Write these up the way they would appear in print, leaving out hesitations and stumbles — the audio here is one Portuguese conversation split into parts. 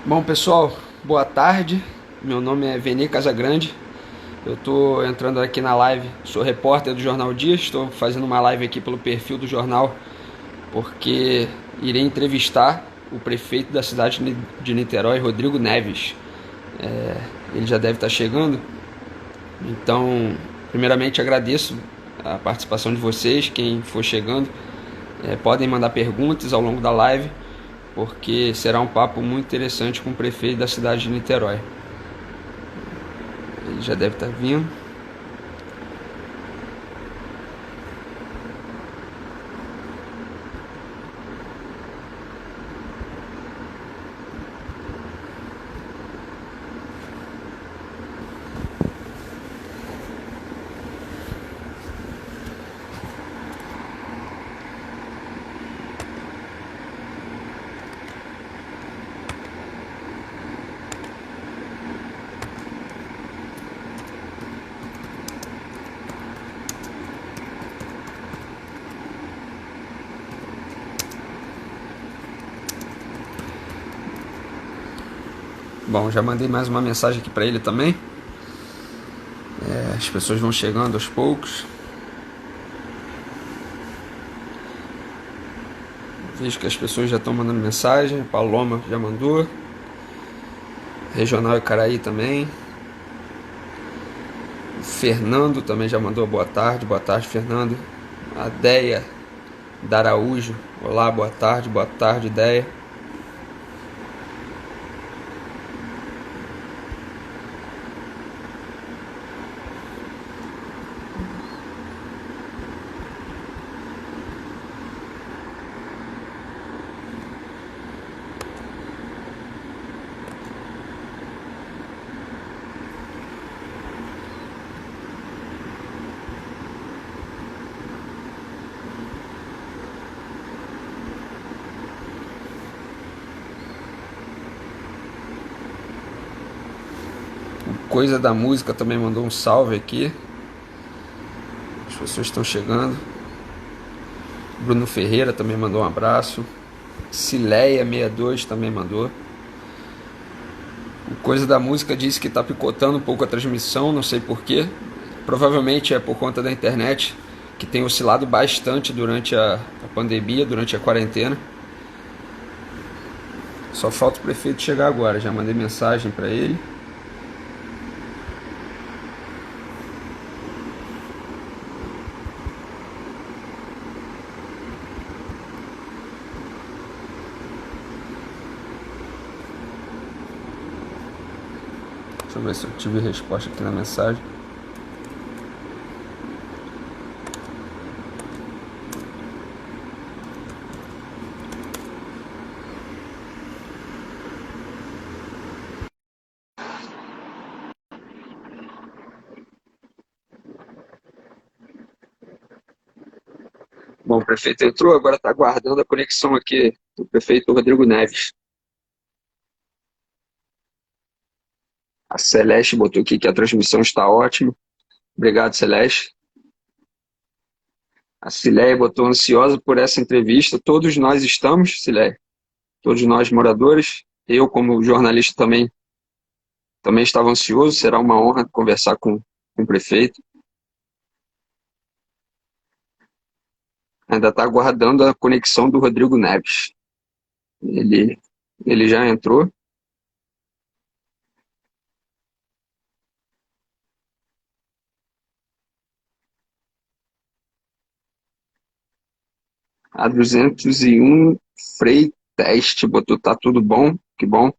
Bom, pessoal, boa tarde. Meu nome é Veni Casagrande. Eu estou entrando aqui na live. Sou repórter do Jornal Dias. Estou fazendo uma live aqui pelo perfil do jornal porque irei entrevistar o prefeito da cidade de Niterói, Rodrigo Neves. Ele já deve estar chegando. Então, primeiramente agradeço a participação de vocês, quem for chegando. Podem mandar perguntas ao longo da live, porque será um papo muito interessante com o prefeito da cidade de Niterói. Ele já deve estar vindo. Bom, já mandei mais uma mensagem aqui para ele também. As pessoas vão chegando aos poucos. Vejo que as pessoas já estão mandando mensagem. Paloma já mandou. Regional Icaraí também. Fernando também já mandou boa tarde. Boa tarde, Fernando. A Deia Daraújo. Olá, boa tarde. Boa tarde, Deia. Coisa da Música também mandou um salve aqui. As pessoas estão chegando. Bruno Ferreira também mandou um abraço. Cileia62 também mandou. O Coisa da Música disse que está picotando um pouco a transmissão, não sei porquê. Provavelmente é por conta da internet, que tem oscilado bastante durante a pandemia, durante a quarentena. Só falta o prefeito chegar agora. Já mandei mensagem para ele. Deixa eu ver se eu tive resposta aqui na mensagem. Bom, o prefeito entrou, agora está aguardando a conexão aqui do prefeito Rodrigo Neves. A Celeste botou aqui que a transmissão está ótima. Obrigado, Celeste. A Cileia botou ansiosa por essa entrevista. Todos nós estamos, Cileia. Todos nós moradores. Eu, como jornalista, também estava ansioso. Será uma honra conversar com o prefeito. Ainda está aguardando a conexão do Rodrigo Neves. Ele já entrou. A 201 Frei Teste botou tá tudo bom, que bom.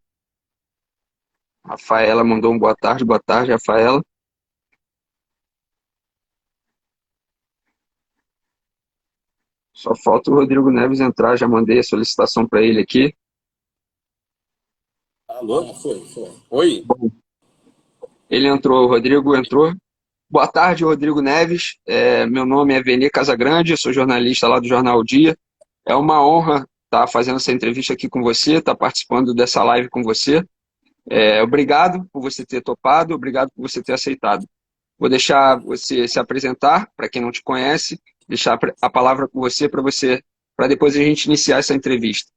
Rafaela mandou um boa tarde, Rafaela. Só falta o Rodrigo Neves entrar, já mandei a solicitação para ele aqui. Alô? Foi. Oi? Bom, ele entrou, o Rodrigo entrou. Boa tarde, Rodrigo Neves. Meu nome é Veni Casagrande, eu sou jornalista lá do Jornal Dia. É uma honra estar fazendo essa entrevista aqui com você, estar participando dessa live com você. Obrigado por você ter topado, obrigado por você ter aceitado. Vou deixar você se apresentar, para quem não te conhece, deixar a palavra com você para você para depois a gente iniciar essa entrevista.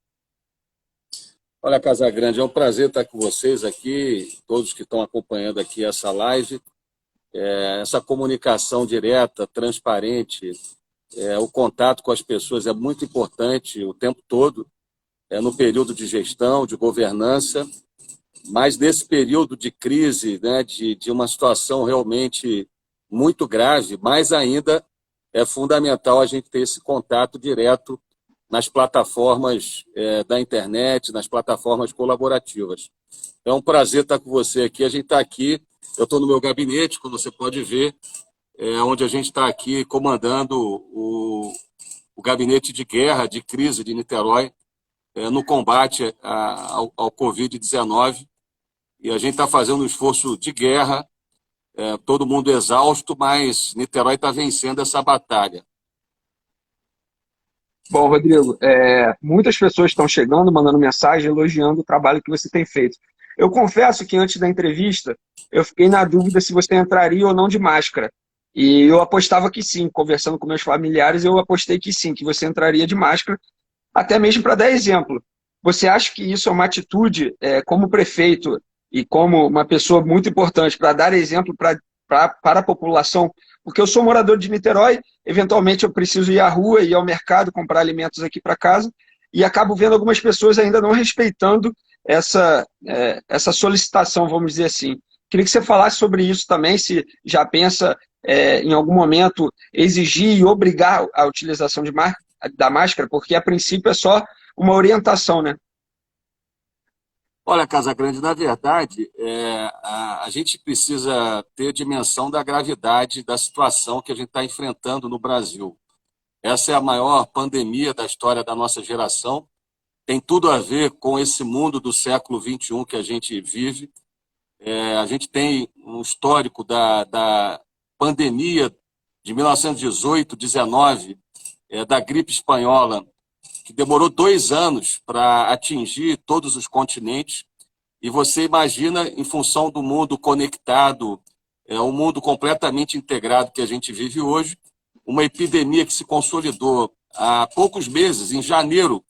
Olha, Casagrande, é um prazer estar com vocês aqui, todos que estão acompanhando aqui essa live. Essa comunicação direta, transparente, o contato com as pessoas é muito importante o tempo todo, no período de gestão, de governança, mas nesse período de crise, né, de uma situação realmente muito grave, mais ainda é fundamental a gente ter esse contato direto nas plataformas da internet, nas plataformas colaborativas. É um prazer estar com você aqui. A gente está aqui, eu estou no meu gabinete, como você pode ver, onde a gente está aqui comandando o gabinete de guerra, de crise de Niterói, no combate ao Covid-19. E a gente está fazendo um esforço de guerra, todo mundo exausto, mas Niterói está vencendo essa batalha. Bom, Rodrigo, muitas pessoas estão chegando, mandando mensagem, elogiando o trabalho que você tem feito. Eu confesso que antes da entrevista, eu fiquei na dúvida se você entraria ou não de máscara. E eu apostava que sim, conversando com meus familiares, eu apostei que sim, que você entraria de máscara, até mesmo para dar exemplo. Você acha que isso é uma atitude, como prefeito e como uma pessoa muito importante, para dar exemplo para a população? Porque eu sou morador de Niterói, eventualmente eu preciso ir à rua, ir ao mercado, comprar alimentos aqui para casa, e acabo vendo algumas pessoas ainda não respeitando essa solicitação, vamos dizer assim. Queria que você falasse sobre isso também, se já pensa em algum momento exigir e obrigar a utilização da máscara, porque a princípio é só uma orientação, né? Olha, Casagrande, na verdade, a gente precisa ter dimensão da gravidade da situação que a gente está enfrentando no Brasil. Essa é a maior pandemia da história da nossa geração. Tem tudo a ver com esse mundo do século XXI que a gente vive. A gente tem um histórico da pandemia de 1918, 19, da gripe espanhola, que demorou 2 anos para atingir todos os continentes. E você imagina, em função do mundo conectado, um mundo completamente integrado que a gente vive hoje, uma epidemia que se consolidou há poucos meses, em janeiro,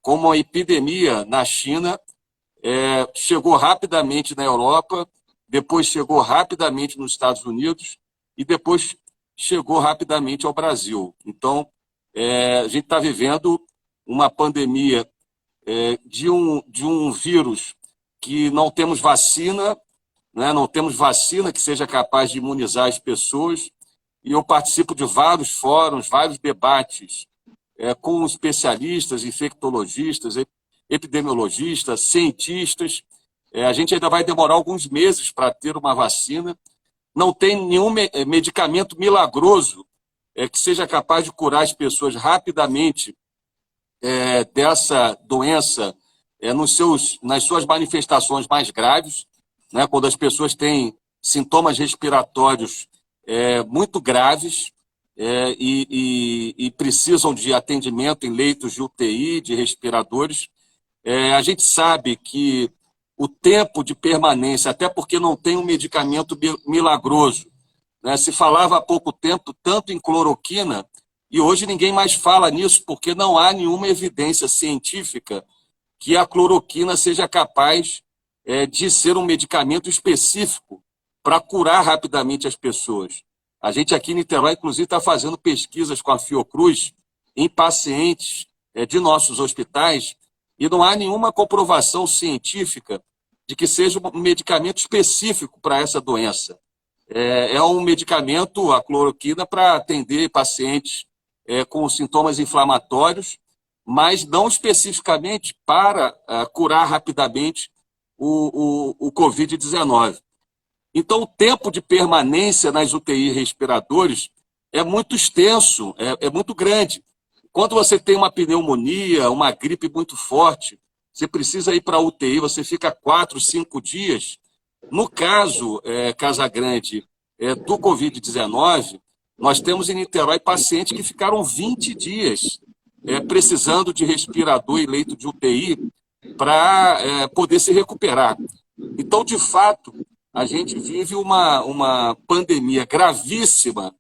como uma epidemia na China, chegou rapidamente na Europa, depois chegou rapidamente nos Estados Unidos e depois chegou rapidamente ao Brasil. Então, a gente está vivendo uma pandemia de um vírus que não temos vacina, né? Não temos vacina que seja capaz de imunizar as pessoas, e eu participo de vários fóruns, vários debates com especialistas, infectologistas, epidemiologistas, cientistas. A gente ainda vai demorar alguns meses para ter uma vacina. Não tem nenhum medicamento milagroso que seja capaz de curar as pessoas rapidamente dessa doença nas suas manifestações mais graves, né, quando as pessoas têm sintomas respiratórios muito graves e precisam de atendimento em leitos de UTI, de respiradores. A gente sabe que o tempo de permanência, até porque não tem um medicamento milagroso, né, se falava há pouco tempo tanto em cloroquina, e hoje ninguém mais fala nisso, porque não há nenhuma evidência científica que a cloroquina seja capaz de ser um medicamento específico para curar rapidamente as pessoas. A gente aqui em Niterói, inclusive, está fazendo pesquisas com a Fiocruz em pacientes de nossos hospitais e não há nenhuma comprovação científica de que seja um medicamento específico para essa doença. É um medicamento, a cloroquina, para atender pacientes com sintomas inflamatórios, mas não especificamente para curar rapidamente o Covid-19. Então, o tempo de permanência nas UTI respiradores é muito extenso, é muito grande. Quando você tem uma pneumonia, uma gripe muito forte, você precisa ir para a UTI, você fica 4, 5 dias. No caso, Casagrande, do Covid-19, nós temos em Niterói pacientes que ficaram 20 dias precisando de respirador e leito de UTI para poder se recuperar. Então, de fato, a gente vive uma pandemia gravíssima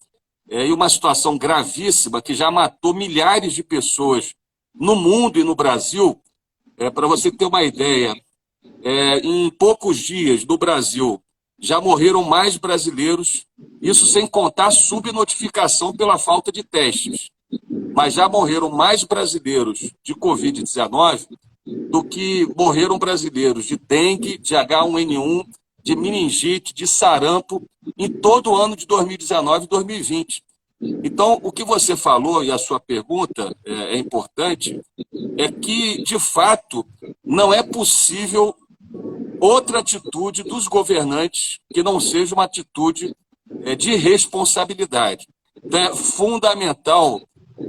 e uma situação gravíssima que já matou milhares de pessoas No mundo e no Brasil, para você ter uma ideia, em poucos dias no Brasil já morreram mais brasileiros, isso sem contar a subnotificação pela falta de testes, mas já morreram mais brasileiros de Covid-19 do que morreram brasileiros de dengue, de H1N1, de meningite, de sarampo, em todo o ano de 2019 e 2020. Então, o que você falou e a sua pergunta é importante, é que, de fato, não é possível outra atitude dos governantes que não seja uma atitude de responsabilidade. Então, é fundamental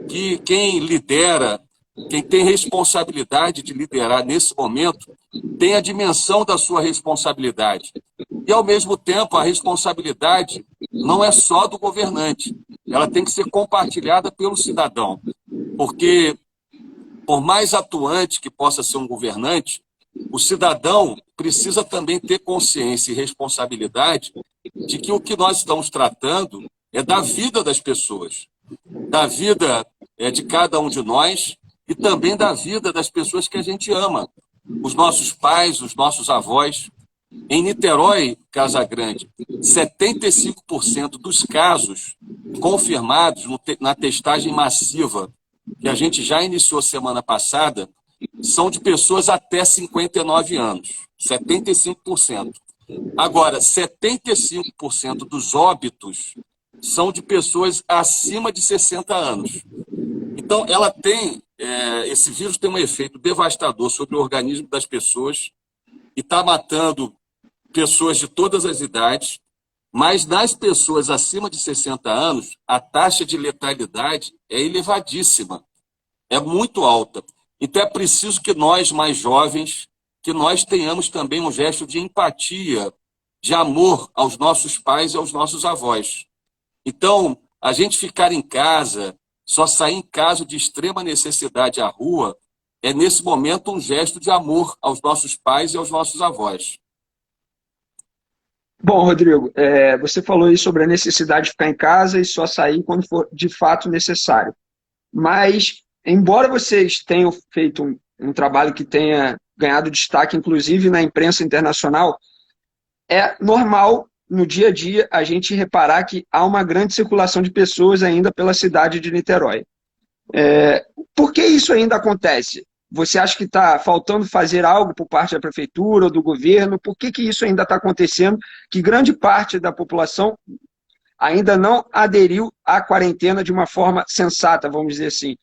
que quem lidera, quem tem responsabilidade de liderar nesse momento, tenha a dimensão da sua responsabilidade. E, ao mesmo tempo, a responsabilidade não é só do governante, ela tem que ser compartilhada pelo cidadão. Porque, por mais atuante que possa ser um governante, o cidadão precisa também ter consciência e responsabilidade de que o que nós estamos tratando é da vida das pessoas, da vida de cada um de nós e também da vida das pessoas que a gente ama, os nossos pais, os nossos avós. Em Niterói, Casagrande, 75% dos casos confirmados na testagem massiva que a gente já iniciou semana passada são de pessoas até 59 anos, 75%. Agora, 75% dos óbitos são de pessoas acima de 60 anos. Então, esse vírus tem um efeito devastador sobre o organismo das pessoas e está matando pessoas de todas as idades, mas nas pessoas acima de 60 anos, a taxa de letalidade é elevadíssima, é muito alta. Então é preciso que nós, mais jovens, que nós tenhamos também um gesto de empatia, de amor aos nossos pais e aos nossos avós. Então, a gente ficar em casa, só sair em caso de extrema necessidade à rua, é nesse momento um gesto de amor aos nossos pais e aos nossos avós. Bom, Rodrigo, você falou aí sobre a necessidade de ficar em casa e só sair quando for de fato necessário. Mas, embora vocês tenham feito um trabalho que tenha ganhado destaque, inclusive na imprensa internacional, é normal no dia a dia a gente reparar que há uma grande circulação de pessoas ainda pela cidade de Niterói. Por que isso ainda acontece? Você acha que está faltando fazer algo por parte da prefeitura ou do governo? Por que isso ainda está acontecendo? Que grande parte da população ainda não aderiu à quarentena de uma forma sensata, vamos dizer assim.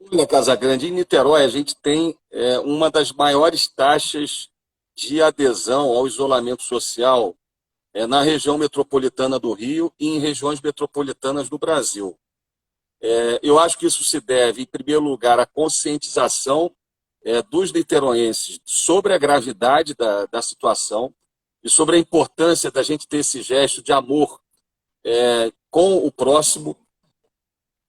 Olha, Casagrande, em Niterói a gente tem uma das maiores taxas de adesão ao isolamento social na região metropolitana do Rio e em regiões metropolitanas do Brasil. Eu acho que isso se deve, em primeiro lugar, à conscientização dos niteroenses sobre a gravidade da situação e sobre a importância da gente ter esse gesto de amor com o próximo.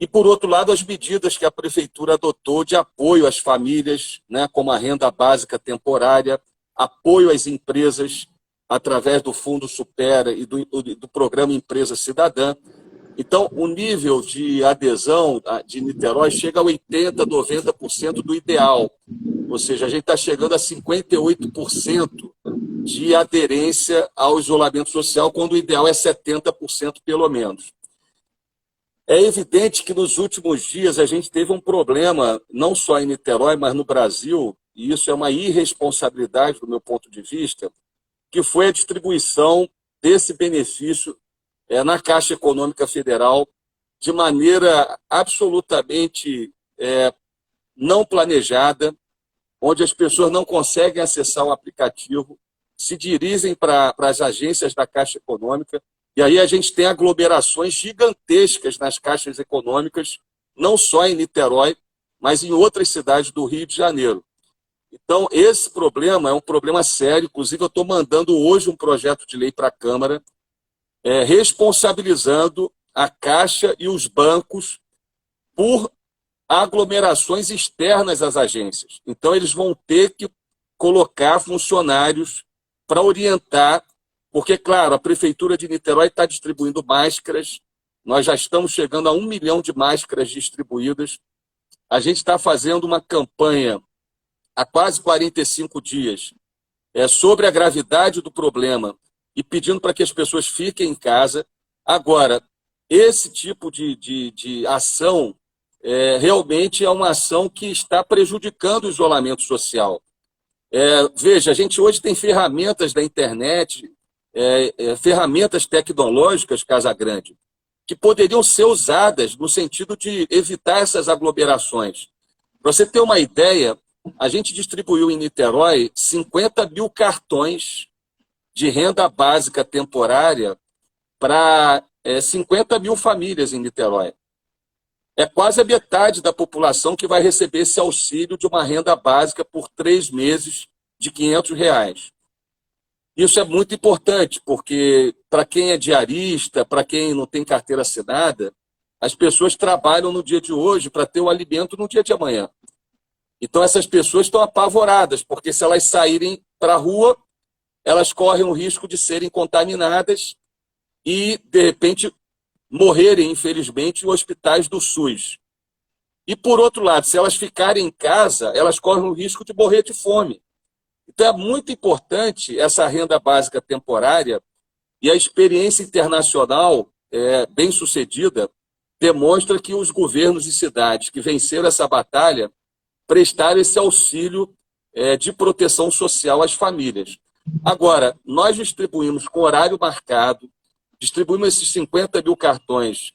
E, por outro lado, as medidas que a prefeitura adotou de apoio às famílias, né, como a renda básica temporária, apoio às empresas através do Fundo Supera e do programa Empresa Cidadã. Então, o nível de adesão de Niterói chega a 80%, 90% do ideal. Ou seja, a gente está chegando a 58% de aderência ao isolamento social, quando o ideal é 70% pelo menos. É evidente que nos últimos dias a gente teve um problema, não só em Niterói, mas no Brasil, e isso é uma irresponsabilidade do meu ponto de vista, que foi a distribuição desse benefício na Caixa Econômica Federal de maneira absolutamente não planejada, onde as pessoas não conseguem acessar o aplicativo, se dirigem para as agências da Caixa Econômica, e aí a gente tem aglomerações gigantescas nas caixas econômicas, não só em Niterói, mas em outras cidades do Rio de Janeiro. Então, esse problema é um problema sério. Inclusive, eu estou mandando hoje um projeto de lei para a Câmara responsabilizando a Caixa e os bancos por aglomerações externas às agências. Então, eles vão ter que colocar funcionários para orientar, porque, claro, a Prefeitura de Niterói está distribuindo máscaras, nós já estamos chegando a 1 milhão de máscaras distribuídas. A gente está fazendo uma campanha há quase 45 dias sobre a gravidade do problema e pedindo para que as pessoas fiquem em casa. Agora, esse tipo de ação realmente é uma ação que está prejudicando o isolamento social. Veja, a gente hoje tem ferramentas da internet, ferramentas tecnológicas, Casagrande, que poderiam ser usadas no sentido de evitar essas aglomerações. Para você ter uma ideia, a gente distribuiu em Niterói 50 mil cartões de renda básica temporária para 50 mil famílias em Niterói. É quase a metade da população que vai receber esse auxílio de uma renda básica por 3 meses de R$ 500. Isso é muito importante, porque para quem é diarista, para quem não tem carteira assinada, as pessoas trabalham no dia de hoje para ter o alimento no dia de amanhã. Então essas pessoas estão apavoradas, porque se elas saírem para a rua, elas correm o risco de serem contaminadas e, de repente, morrerem, infelizmente, em hospitais do SUS. E, por outro lado, se elas ficarem em casa, elas correm o risco de morrer de fome. Então, é muito importante essa renda básica temporária, e a experiência internacional bem-sucedida demonstra que os governos e cidades que venceram essa batalha prestaram esse auxílio de proteção social às famílias. Agora, nós distribuímos com horário marcado, distribuímos esses 50 mil cartões,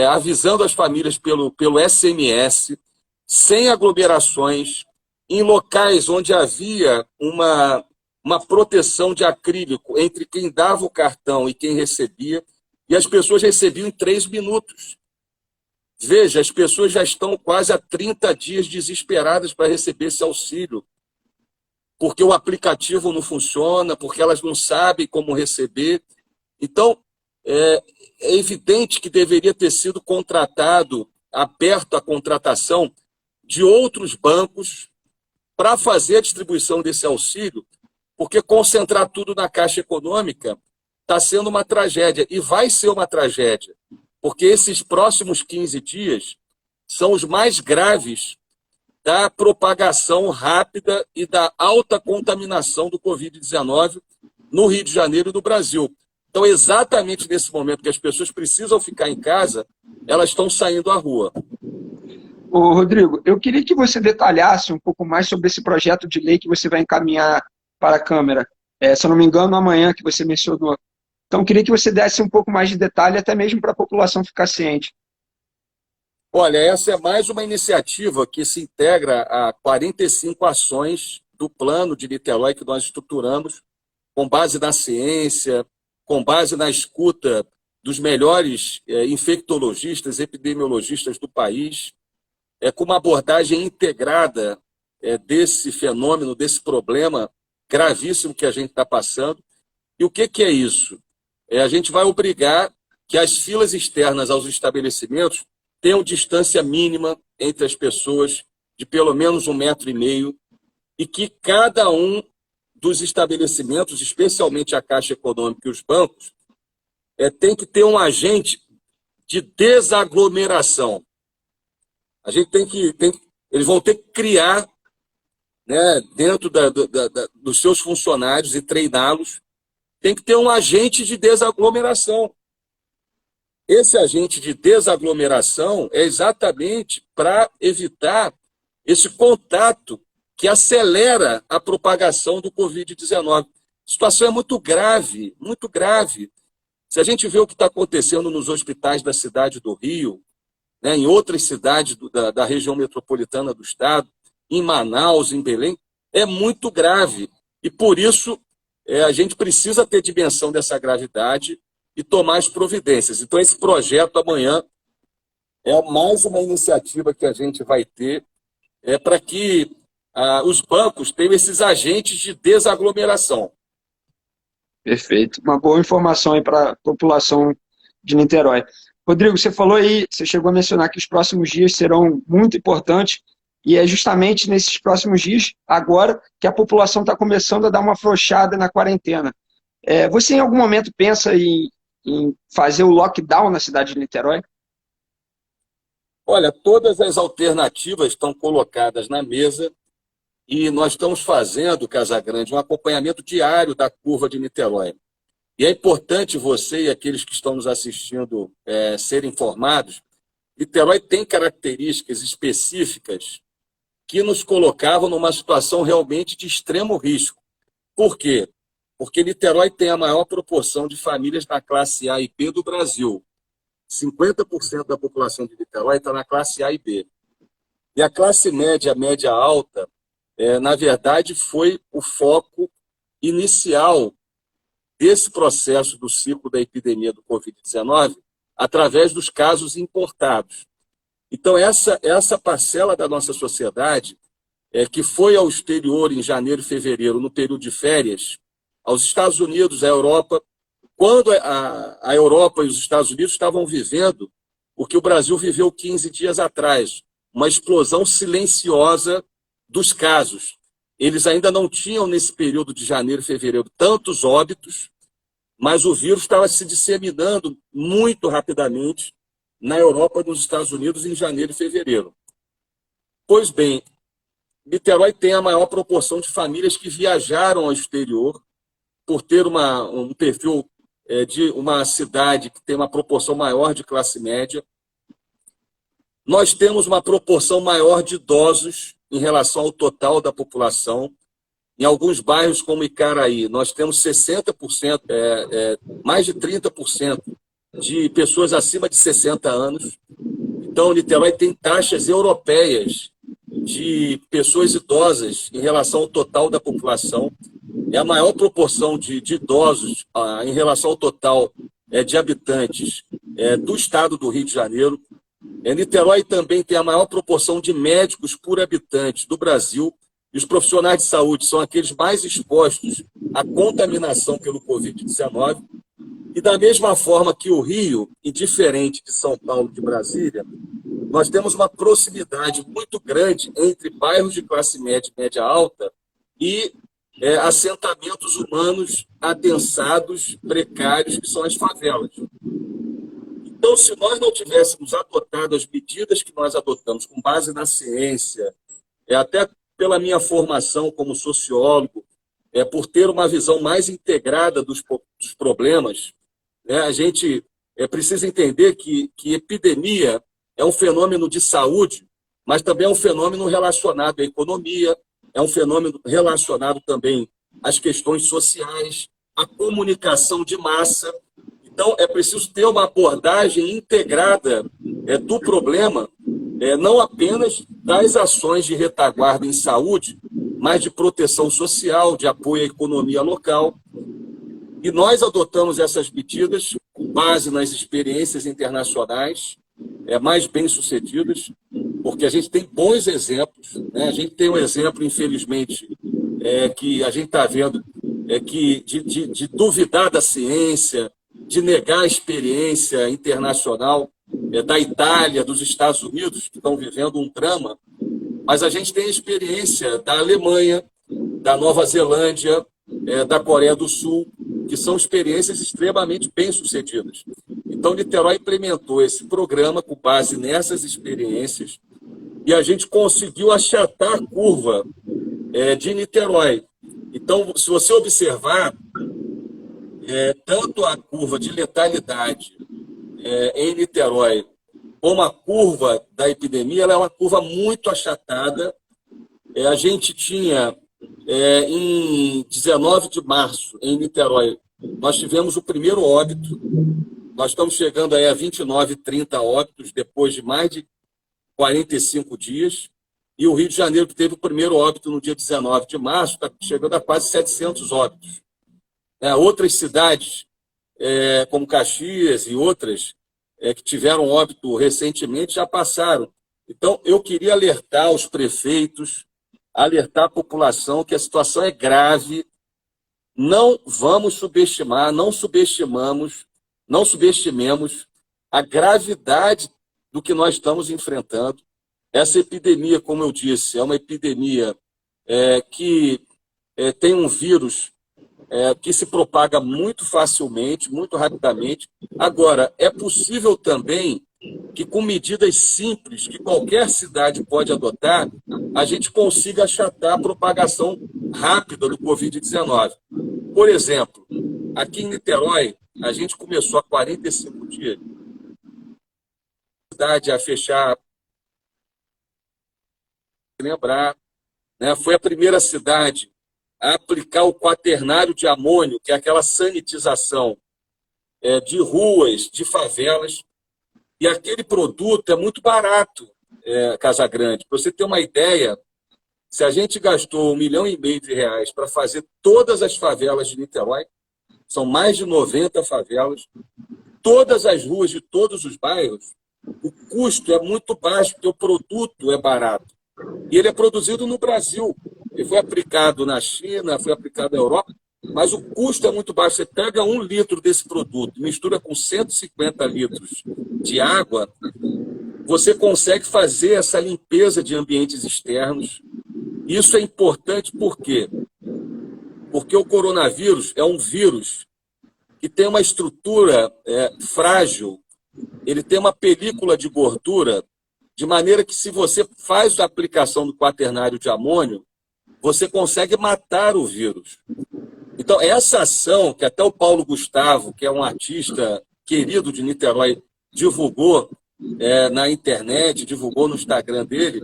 avisando as famílias pelo SMS, sem aglomerações, em locais onde havia uma proteção de acrílico entre quem dava o cartão e quem recebia, e as pessoas recebiam em 3 minutos. Veja, as pessoas já estão quase há 30 dias desesperadas para receber esse auxílio, porque o aplicativo não funciona, porque elas não sabem como receber. Então, é evidente que deveria ter sido aberto a contratação de outros bancos para fazer a distribuição desse auxílio, porque concentrar tudo na Caixa Econômica está sendo uma tragédia, e vai ser uma tragédia, porque esses próximos 15 dias são os mais graves da propagação rápida e da alta contaminação do Covid-19 no Rio de Janeiro e no Brasil. Então, exatamente nesse momento que as pessoas precisam ficar em casa, elas estão saindo à rua. Ô, Rodrigo, eu queria que você detalhasse um pouco mais sobre esse projeto de lei que você vai encaminhar para a Câmara. Se eu não me engano, amanhã que você mencionou. Então, eu queria que você desse um pouco mais de detalhe, até mesmo para a população ficar ciente. Olha, essa é mais uma iniciativa que se integra a 45 ações do plano de Niterói que nós estruturamos, com base na ciência, com base na escuta dos melhores infectologistas, epidemiologistas do país, com uma abordagem integrada desse fenômeno, desse problema gravíssimo que a gente está passando. E o que é isso? A gente vai obrigar que as filas externas aos estabelecimentos tenham distância mínima entre as pessoas de pelo menos 1,5 metro, e que cada um dos estabelecimentos, especialmente a Caixa Econômica e os bancos, tem que ter um agente de desaglomeração. A gente eles vão ter que criar, né, dentro dos seus funcionários e treiná-los, tem que ter um agente de desaglomeração. Esse agente de desaglomeração é exatamente para evitar esse contato que acelera a propagação do Covid-19. A situação é muito grave, muito grave. Se a gente vê o que está acontecendo nos hospitais da cidade do Rio, né, em outras cidades da região metropolitana do estado, em Manaus, em Belém, é muito grave. E, por isso, a gente precisa ter dimensão dessa gravidade e tomar as providências. Então, esse projeto amanhã é mais uma iniciativa que a gente vai ter para que os bancos tenham esses agentes de desaglomeração. Perfeito. Uma boa informação aí para a população de Niterói. Rodrigo, você falou aí, você chegou a mencionar que os próximos dias serão muito importantes, e é justamente nesses próximos dias, agora, que a população está começando a dar uma afrouxada na quarentena. Você em algum momento pensa em em fazer o lockdown na cidade de Niterói? Olha, todas as alternativas estão colocadas na mesa e nós estamos fazendo, Casagrande, um acompanhamento diário da curva de Niterói. E é importante você e aqueles que estão nos assistindo serem informados. Niterói tem características específicas que nos colocavam numa situação realmente de extremo risco. Por quê? Porque Niterói tem a maior proporção de famílias na classe A e B do Brasil. 50% da população de Niterói está na classe A e B. E a classe média, média alta, na verdade, foi o foco inicial desse processo do ciclo da epidemia do Covid-19 através dos casos importados. Então, essa parcela da nossa sociedade, que foi ao exterior em janeiro e fevereiro, no período de férias, aos Estados Unidos, à Europa, quando a Europa e os Estados Unidos estavam vivendo o que o Brasil viveu 15 dias atrás, uma explosão silenciosa dos casos. Eles ainda não tinham, nesse período de janeiro e fevereiro, tantos óbitos, mas o vírus estava se disseminando muito rapidamente na Europa e nos Estados Unidos em janeiro e fevereiro. Pois bem, Niterói tem a maior proporção de famílias que viajaram ao exterior por ter um perfil de uma cidade que tem uma proporção maior de classe média. Nós temos uma proporção maior de idosos em relação ao total da população. Em alguns bairros, como Icaraí, nós temos 60%, mais de 30% de pessoas acima de 60 anos. Então, Niterói tem taxas europeias de pessoas idosas em relação ao total da população. É a maior proporção de idosos em relação ao total de habitantes do estado do Rio de Janeiro. Niterói também tem a maior proporção de médicos por habitante do Brasil. E os profissionais de saúde são aqueles mais expostos à contaminação pelo Covid-19. E da mesma forma que o Rio, e diferente de São Paulo e de Brasília, nós temos uma proximidade muito grande entre bairros de classe média e média alta e assentamentos humanos adensados, precários, que são as favelas. Então, se nós não tivéssemos adotado as medidas que nós adotamos com base na ciência, até pela minha formação como sociólogo, por ter uma visão mais integrada dos problemas, a gente precisa entender que epidemia é um fenômeno de saúde, mas também é um fenômeno relacionado à economia, é um fenômeno relacionado também às questões sociais, à comunicação de massa. Então, é preciso ter uma abordagem integrada do problema, não apenas das ações de retaguarda em saúde, mas de proteção social, de apoio à economia local. E nós adotamos essas medidas com base nas experiências internacionais mais bem-sucedidas, porque a gente tem bons exemplos. A gente tem um exemplo, infelizmente, que a gente está vendo, que de duvidar da ciência, de negar a experiência internacional da Itália, dos Estados Unidos, que estão vivendo um drama, mas a gente tem a experiência da Alemanha, da Nova Zelândia, da Coreia do Sul, que são experiências extremamente bem-sucedidas. Então, Niterói implementou esse programa com base nessas experiências e a gente conseguiu achatar a curva de Niterói. Então, se você observar, tanto a curva de letalidade em Niterói como a curva da epidemia, ela é uma curva muito achatada. A gente tinha, em 19 de março, em Niterói, nós tivemos o primeiro óbito. Nós estamos chegando aí a 29, 30 óbitos depois de mais de 45 dias. E o Rio de Janeiro, que teve o primeiro óbito no dia 19 de março, está chegando a quase 700 óbitos. Outras cidades, como Caxias e outras, que tiveram óbito recentemente, já passaram. Então, eu queria alertar os prefeitos, alertar a população que a situação é grave. Não vamos subestimar, não subestimemos a gravidade do que nós estamos enfrentando. Essa epidemia, como eu disse, é uma epidemia que tem um vírus que se propaga muito facilmente, muito rapidamente. Agora, é possível também que com medidas simples que qualquer cidade pode adotar, a gente consiga achatar a propagação rápida do Covid-19. Por exemplo, aqui em Niterói, a gente começou há 45 dias a cidade a fechar, lembrar, né? Foi a primeira cidade a aplicar o quaternário de amônio, que é aquela sanitização de ruas, de favelas, e aquele produto é muito barato, Casagrande. Para você ter uma ideia, se a gente gastou R$ 1,5 milhão para fazer todas as favelas de Niterói, são mais de 90 favelas, todas as ruas de todos os bairros, o custo é muito baixo, porque o produto é barato. E ele é produzido no Brasil. Ele foi aplicado na China, foi aplicado na Europa, mas o custo é muito baixo. Você pega 1 litro desse produto, mistura com 150 litros de água, você consegue fazer essa limpeza de ambientes externos. Isso é importante por quê? Porque o coronavírus é um vírus que tem uma estrutura frágil, ele tem uma película de gordura, de maneira que se você faz a aplicação do quaternário de amônio, você consegue matar o vírus. Então, essa ação que até o Paulo Gustavo, que é um artista querido de Niterói, divulgou na internet, divulgou no Instagram dele,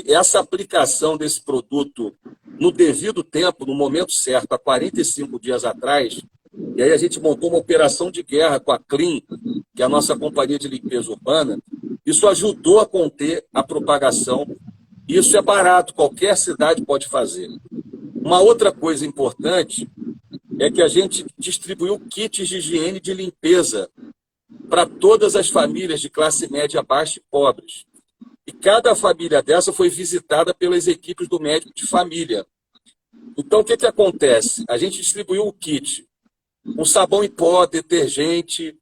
essa aplicação desse produto no devido tempo, no momento certo, há 45 dias atrás, e aí a gente montou uma operação de guerra com a Clean, que é a nossa companhia de limpeza urbana. Isso ajudou a conter a propagação. Isso é barato, qualquer cidade pode fazer. Uma outra coisa importante é que a gente distribuiu kits de higiene e de limpeza para todas as famílias de classe média baixa e pobres. E cada família dessa foi visitada pelas equipes do médico de família. Então, o que acontece? A gente distribuiu o kit com sabão em pó, detergente,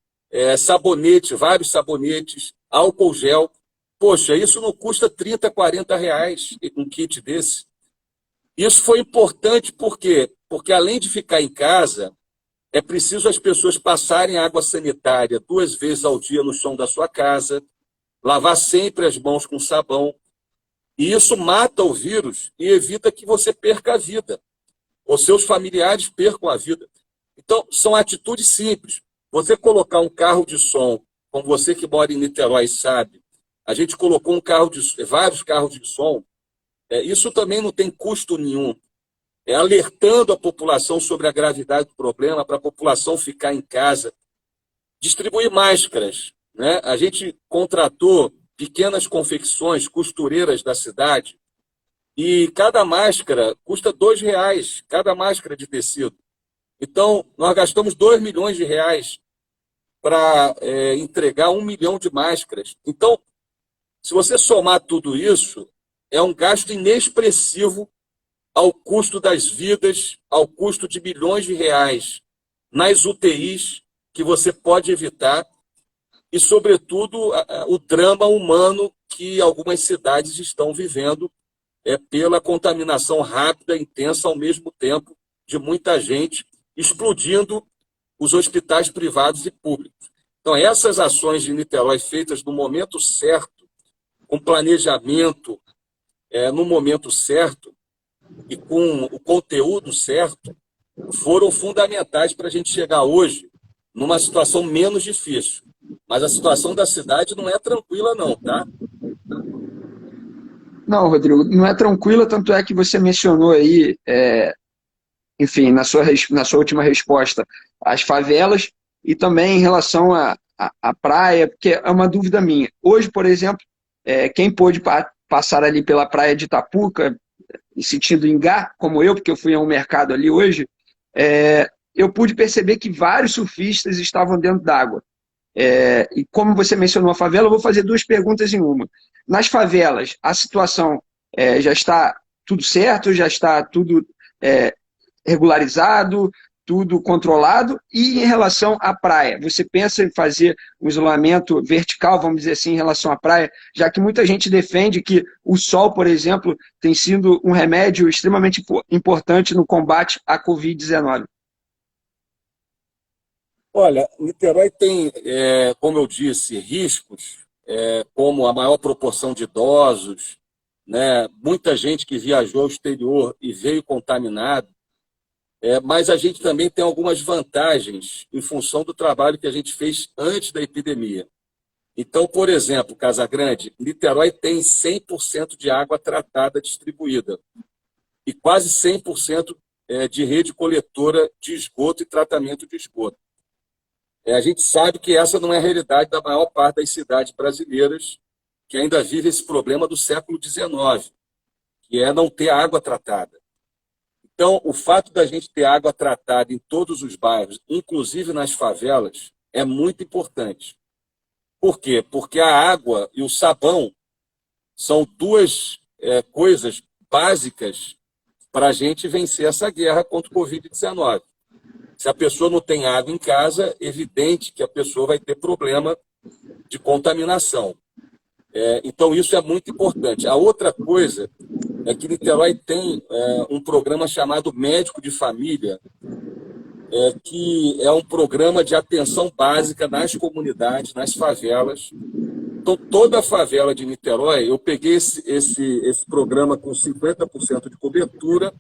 sabonete, vários sabonetes, álcool gel. Poxa, isso não custa R$30, R$40 um kit desse. Isso foi importante por quê? Porque além de ficar em casa, é preciso as pessoas passarem água sanitária 2 vezes ao dia no chão da sua casa, lavar sempre as mãos com sabão. E isso mata o vírus e evita que você perca a vida, ou seus familiares percam a vida. Então, são atitudes simples. Você colocar um carro de som, como você que mora em Niterói sabe, a gente colocou vários carros de som, isso também não tem custo nenhum. Alertando a população sobre a gravidade do problema, para a população ficar em casa. Distribuir máscaras, né? A gente contratou pequenas confecções, costureiras da cidade, e cada máscara custa R$2, cada máscara de tecido. Então, nós gastamos R$2 milhões para entregar 1 milhão de máscaras. Então, se você somar tudo isso, é um gasto inexpressivo ao custo das vidas, ao custo de milhões de reais nas UTIs que você pode evitar e, sobretudo, o drama humano que algumas cidades estão vivendo pela contaminação rápida, intensa, ao mesmo tempo, de muita gente, explodindo os hospitais privados e públicos. Então, essas ações de Niterói feitas no momento certo, com planejamento no momento certo e com o conteúdo certo, foram fundamentais para a gente chegar hoje numa situação menos difícil. Mas a situação da cidade não é tranquila não, tá? Não, Rodrigo, não é tranquila, tanto é que você mencionou aí, enfim, na sua última resposta, as favelas e também em relação à praia, porque é uma dúvida minha. Hoje, por exemplo, quem pôde passar ali pela praia de Itapuca, e sentindo engar, como eu, porque eu fui a um mercado ali hoje, eu pude perceber que vários surfistas estavam dentro d'água. E como você mencionou a favela, eu vou fazer 2 perguntas em uma. Nas favelas, a situação já está tudo certo? Já está tudo regularizado? tudo controlado. E em relação à praia, você pensa em fazer um isolamento vertical, vamos dizer assim, em relação à praia, já que muita gente defende que o sol, por exemplo, tem sido um remédio extremamente importante no combate à Covid-19? Olha, Niterói tem, como eu disse, riscos, como a maior proporção de idosos, né? Muita gente que viajou ao exterior e veio contaminado, mas a gente também tem algumas vantagens em função do trabalho que a gente fez antes da epidemia. Então, por exemplo, Casagrande, Niterói tem 100% de água tratada distribuída e quase 100% de rede coletora de esgoto e tratamento de esgoto. A gente sabe que essa não é a realidade da maior parte das cidades brasileiras que ainda vive esse problema do século XIX, que é não ter água tratada. Então, o fato da gente ter água tratada em todos os bairros, inclusive nas favelas, é muito importante. Por quê? Porque a água e o sabão são duas coisas básicas para a gente vencer essa guerra contra o Covid-19. Se a pessoa não tem água em casa, é evidente que a pessoa vai ter problema de contaminação. Então, isso é muito importante. A outra coisa é que Niterói tem um programa chamado Médico de Família, que é um programa de atenção básica nas comunidades, nas favelas. Então, toda a favela de Niterói, eu peguei esse programa com 50% de cobertura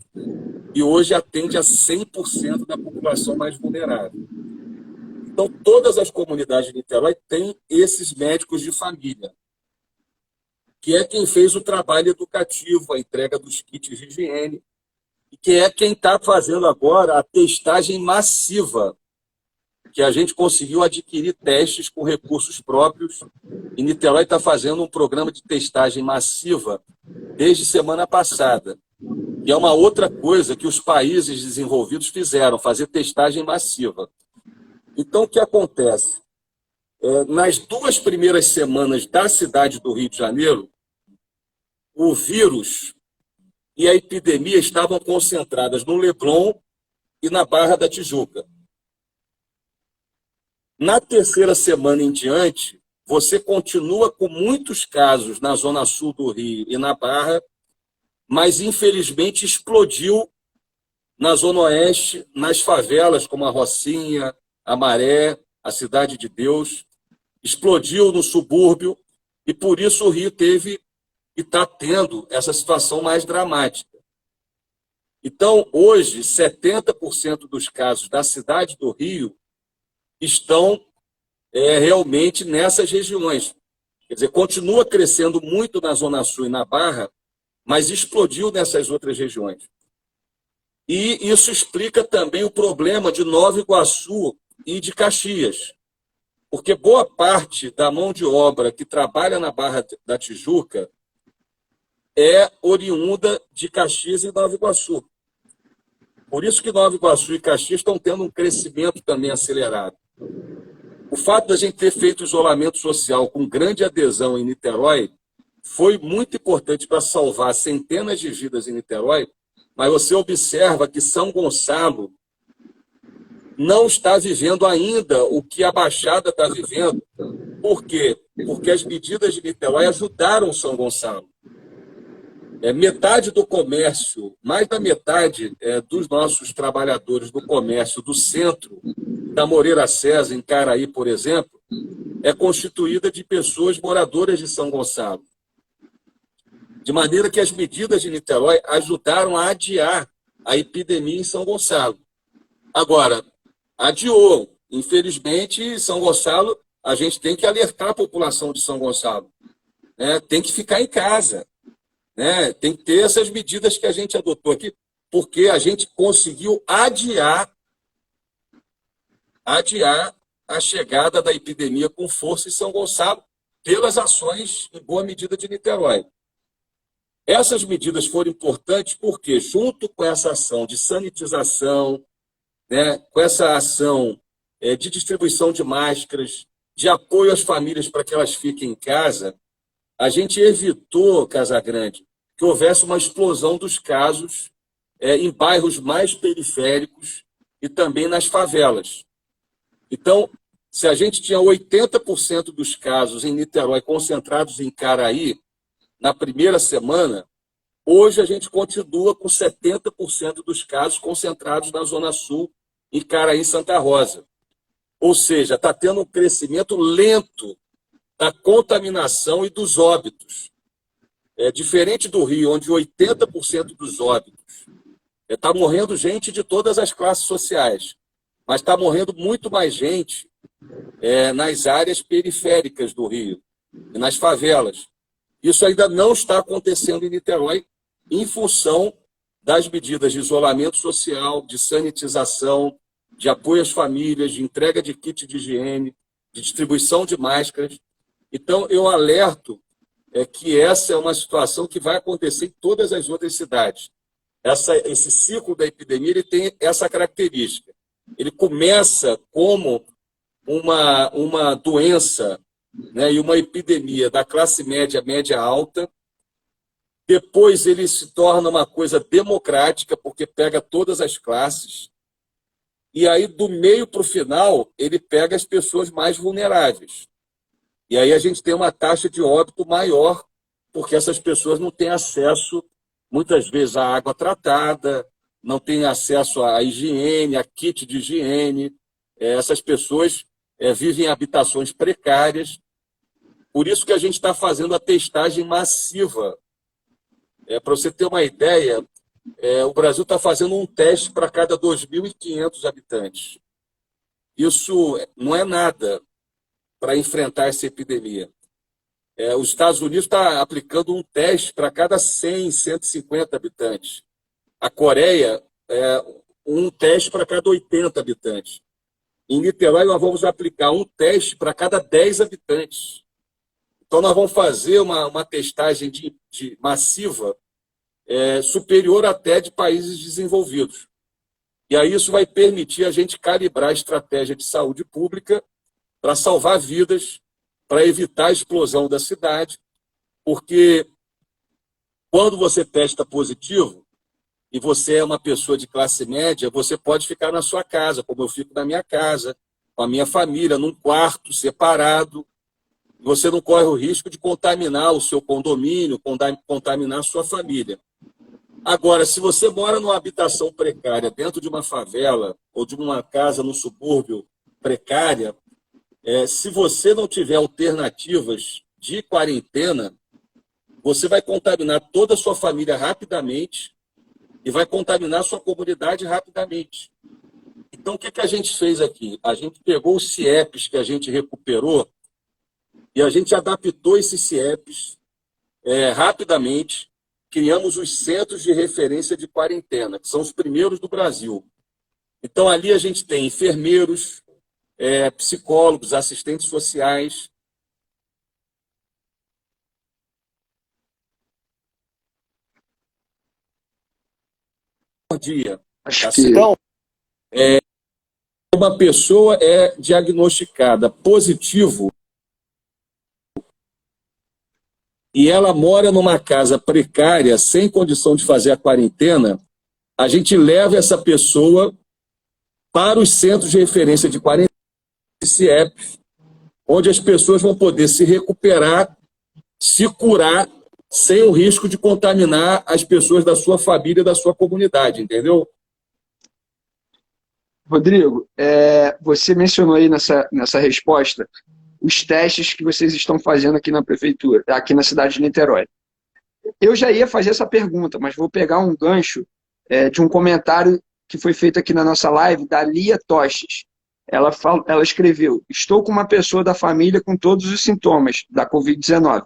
e hoje atende a 100% da população mais vulnerável. Então, todas as comunidades de Niterói têm esses médicos de família, que é quem fez o trabalho educativo, a entrega dos kits de higiene, e que é quem está fazendo agora a testagem massiva, que a gente conseguiu adquirir testes com recursos próprios, e Niterói está fazendo um programa de testagem massiva desde semana passada. E é uma outra coisa que os países desenvolvidos fizeram, fazer testagem massiva. Então, o que acontece? Nas 2 primeiras semanas da cidade do Rio de Janeiro, o vírus e a epidemia estavam concentradas no Leblon e na Barra da Tijuca. Na 3ª semana em diante, você continua com muitos casos na Zona Sul do Rio e na Barra, mas infelizmente explodiu na Zona Oeste, nas favelas como a Rocinha, a Maré, a Cidade de Deus, explodiu no subúrbio e por isso o Rio teve e está tendo essa situação mais dramática. Então, hoje, 70% dos casos da cidade do Rio estão realmente nessas regiões. Quer dizer, continua crescendo muito na Zona Sul e na Barra, mas explodiu nessas outras regiões. E isso explica também o problema de Nova Iguaçu e de Caxias, porque boa parte da mão de obra que trabalha na Barra da Tijuca é oriunda de Caxias e Nova Iguaçu. Por isso que Nova Iguaçu e Caxias estão tendo um crescimento também acelerado. O fato da gente ter feito isolamento social com grande adesão em Niterói foi muito importante para salvar centenas de vidas em Niterói, mas você observa que São Gonçalo não está vivendo ainda o que a Baixada está vivendo. Por quê? Porque as medidas de Niterói ajudaram São Gonçalo. Metade do comércio, mais da metade dos nossos trabalhadores do comércio do centro, da Moreira César, em Caraí, por exemplo, é constituída de pessoas moradoras de São Gonçalo. De maneira que as medidas de Niterói ajudaram a adiar a epidemia em São Gonçalo. Agora, adiou. Infelizmente, São Gonçalo, a gente tem que alertar a população de São Gonçalo. Tem que ficar em casa. Tem que ter essas medidas que a gente adotou aqui, porque a gente conseguiu adiar a chegada da epidemia com força em São Gonçalo pelas ações, em boa medida, de Niterói. Essas medidas foram importantes porque, junto com essa ação de sanitização, com essa ação de distribuição de máscaras, de apoio às famílias para que elas fiquem em casa, a gente evitou, Casagrande, que houvesse uma explosão dos casos em bairros mais periféricos e também nas favelas. Então, se a gente tinha 80% dos casos em Niterói concentrados em Caraí, na primeira semana, hoje a gente continua com 70% dos casos concentrados na Zona Sul, em Caraí e Santa Rosa. Ou seja, está tendo um crescimento lento da contaminação e dos óbitos. É diferente do Rio, onde 80% dos óbitos está morrendo gente de todas as classes sociais, mas está morrendo muito mais gente nas áreas periféricas do Rio e nas favelas. Isso ainda não está acontecendo em Niterói em função das medidas de isolamento social, de sanitização, de apoio às famílias, de entrega de kit de higiene, de distribuição de máscaras. Então, eu alerto que essa é uma situação que vai acontecer em todas as outras cidades. Esse ciclo da epidemia ele tem essa característica. Ele começa como uma doença, né, e uma epidemia da classe média, média alta. Depois ele se torna uma coisa democrática, porque pega todas as classes. E aí, do meio para o final, ele pega as pessoas mais vulneráveis. E aí a gente tem uma taxa de óbito maior, porque essas pessoas não têm acesso, muitas vezes, à água tratada, não têm acesso à higiene, a kit de higiene. Essas pessoas vivem em habitações precárias. Por isso que a gente está fazendo a testagem massiva. Para você ter uma ideia, o Brasil está fazendo um teste para cada 2.500 habitantes. Isso não é nada para enfrentar essa epidemia. Os Estados Unidos está aplicando um teste para cada 100, 150 habitantes. A Coreia, um teste para cada 80 habitantes. Em Niterói, nós vamos aplicar um teste para cada 10 habitantes. Então, nós vamos fazer uma testagem massiva superior até de países desenvolvidos. E aí isso vai permitir a gente calibrar a estratégia de saúde pública para salvar vidas, para evitar a explosão da cidade, porque quando você testa positivo e você é uma pessoa de classe média, você pode ficar na sua casa, como eu fico na minha casa, com a minha família, num quarto separado. Você não corre o risco de contaminar o seu condomínio, contaminar a sua família. Agora, se você mora numa habitação precária, dentro de uma favela ou de uma casa no subúrbio precária, se você não tiver alternativas de quarentena, você vai contaminar toda a sua família rapidamente e vai contaminar a sua comunidade rapidamente. Então, o que a gente fez aqui? A gente pegou os CIEPs que a gente recuperou e a gente adaptou esses CIEPs rapidamente. Criamos os centros de referência de quarentena, que são os primeiros do Brasil. Então, ali a gente tem enfermeiros, psicólogos, assistentes sociais. Por dia. Então, uma pessoa é diagnosticada positivo e ela mora numa casa precária, sem condição de fazer a quarentena, a gente leva essa pessoa para os centros de referência de quarentena, CIEP, onde as pessoas vão poder se recuperar, se curar, sem o risco de contaminar as pessoas da sua família e da sua comunidade, entendeu? Rodrigo, você mencionou aí nessa resposta os testes que vocês estão fazendo aqui na prefeitura, aqui na cidade de Niterói. Eu já ia fazer essa pergunta, mas vou pegar um gancho de um comentário que foi feito aqui na nossa live, da Lia Tostes. Ela escreveu: estou com uma pessoa da família com todos os sintomas da Covid-19.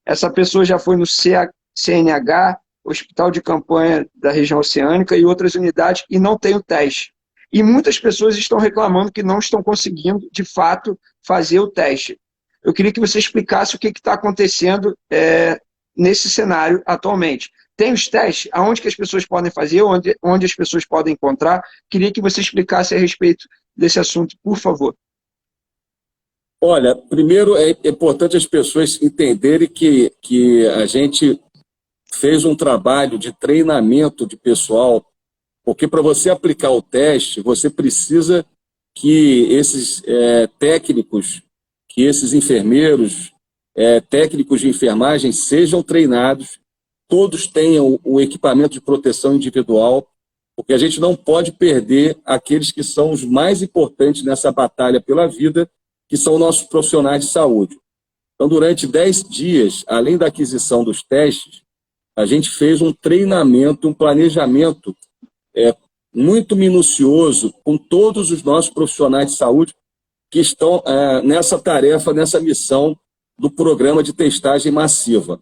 Essa pessoa já foi no CNH, Hospital de Campanha da região oceânica e outras unidades e não tem o teste. E muitas pessoas estão reclamando que não estão conseguindo, de fato, fazer o teste. Eu queria que você explicasse o que está acontecendo nesse cenário atualmente. Tem os testes? Aonde que as pessoas podem fazer? Onde as pessoas podem encontrar? Queria que você explicasse a respeito desse assunto, por favor. Olha, primeiro é importante as pessoas entenderem que a gente fez um trabalho de treinamento de pessoal Porque para você aplicar o teste, você precisa que esses técnicos, que esses enfermeiros, técnicos de enfermagem sejam treinados, todos tenham o equipamento de proteção individual, porque a gente não pode perder aqueles que são os mais importantes nessa batalha pela vida, que são nossos profissionais de saúde. Então, durante 10 dias, além da aquisição dos testes, a gente fez um treinamento, um planejamento muito minucioso com todos os nossos profissionais de saúde que estão nessa tarefa, nessa missão do programa de testagem massiva.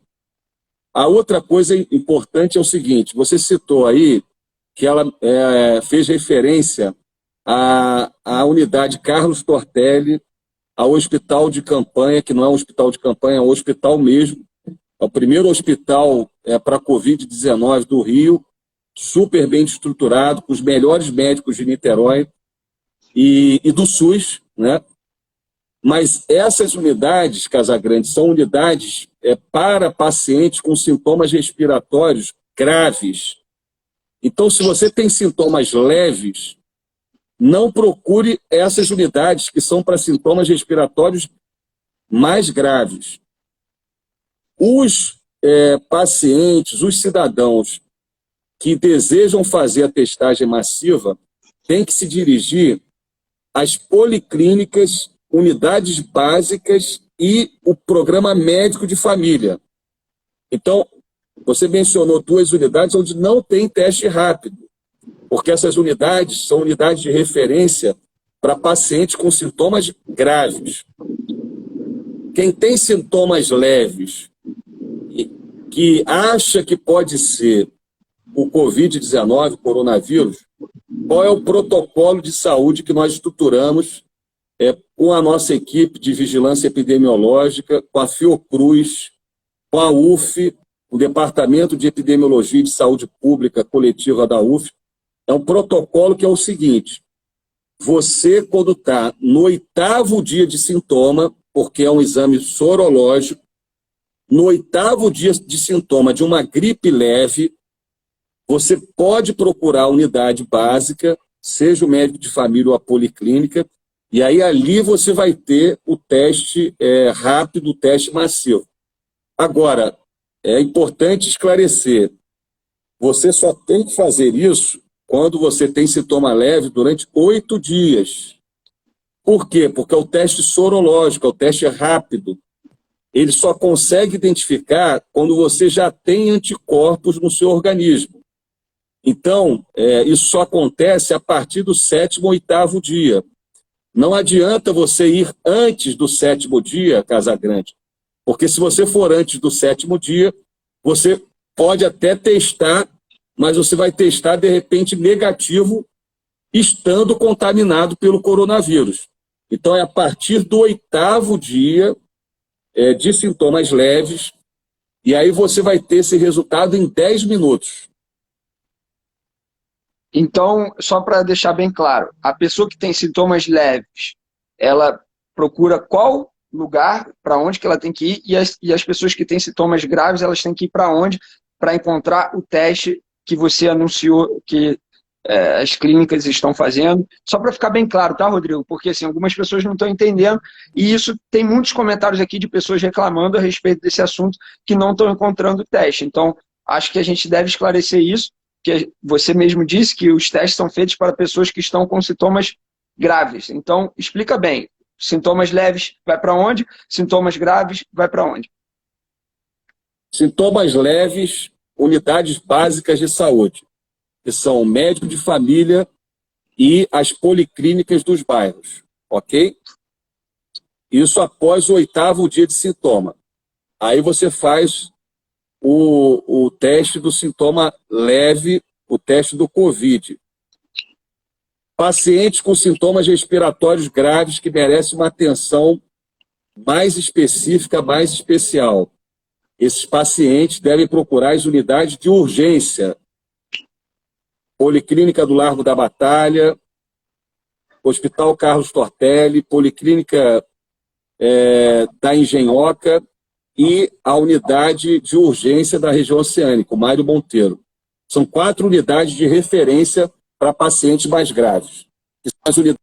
A outra coisa importante é o seguinte, você citou aí que ela fez referência à unidade Carlos Tortelli, ao hospital de campanha, que não é um hospital de campanha, é um hospital mesmo, é o primeiro hospital para a Covid-19 do Rio, super bem estruturado, com os melhores médicos de Niterói e do SUS, né? Mas essas unidades, Casagrande, são unidades para pacientes com sintomas respiratórios graves. Então, se você tem sintomas leves, não procure essas unidades que são para sintomas respiratórios mais graves. Os pacientes, os cidadãos que desejam fazer a testagem massiva têm que se dirigir às policlínicas, unidades básicas e o programa médico de família. Então, você mencionou 2 unidades onde não tem teste rápido, porque essas unidades são unidades de referência para pacientes com sintomas graves. Quem tem sintomas leves e que acha que pode ser o Covid-19, o coronavírus, qual é o protocolo de saúde que nós estruturamos com a nossa equipe de vigilância epidemiológica, com a Fiocruz, com a UF, o Departamento de Epidemiologia e de Saúde Pública Coletiva da UF. É um protocolo que é o seguinte: você, quando está no 8º dia de sintoma, porque é um exame sorológico, no 8º dia de sintoma de uma gripe leve, você pode procurar a unidade básica, seja o médico de família ou a policlínica, e aí ali você vai ter o teste rápido, o teste massivo. Agora, é importante esclarecer, você só tem que fazer isso quando você tem sintoma leve durante 8 dias. Por quê? Porque é o teste sorológico, é o teste rápido. Ele só consegue identificar quando você já tem anticorpos no seu organismo. Então, isso só acontece a partir do 7º ou 8º dia. Não adianta você ir antes do 7º dia, Casagrande, porque se você for antes do 7º dia, você pode até testar, mas você vai testar, de repente, negativo, estando contaminado pelo coronavírus. Então, é a partir do 8º dia de sintomas leves, e aí você vai ter esse resultado em 10 minutos. Então, só para deixar bem claro, a pessoa que tem sintomas leves, ela procura qual lugar, para onde que ela tem que ir, e as pessoas que têm sintomas graves, elas têm que ir para onde para encontrar o teste que você anunciou que as clínicas estão fazendo. Só para ficar bem claro, tá, Rodrigo? Porque assim, algumas pessoas não estão entendendo, e isso tem muitos comentários aqui de pessoas reclamando a respeito desse assunto que não estão encontrando o teste. Então, acho que a gente deve esclarecer isso, que você mesmo disse que os testes são feitos para pessoas que estão com sintomas graves. Então, explica bem. Sintomas leves vai para onde? Sintomas graves vai para onde? Sintomas leves, unidades básicas de saúde, que são o médico de família e as policlínicas dos bairros, ok? Isso após o 8º dia de sintoma. Aí você faz o teste do sintoma leve, o teste do Covid. Pacientes com sintomas respiratórios graves que merecem uma atenção mais específica, mais especial. Esses pacientes devem procurar as unidades de urgência. Policlínica do Largo da Batalha, Hospital Carlos Tortelli, Policlínica da Engenhoca e a unidade de urgência da região oceânica, o Mário Monteiro. São 4 unidades de referência para pacientes mais graves. Que são as unidades.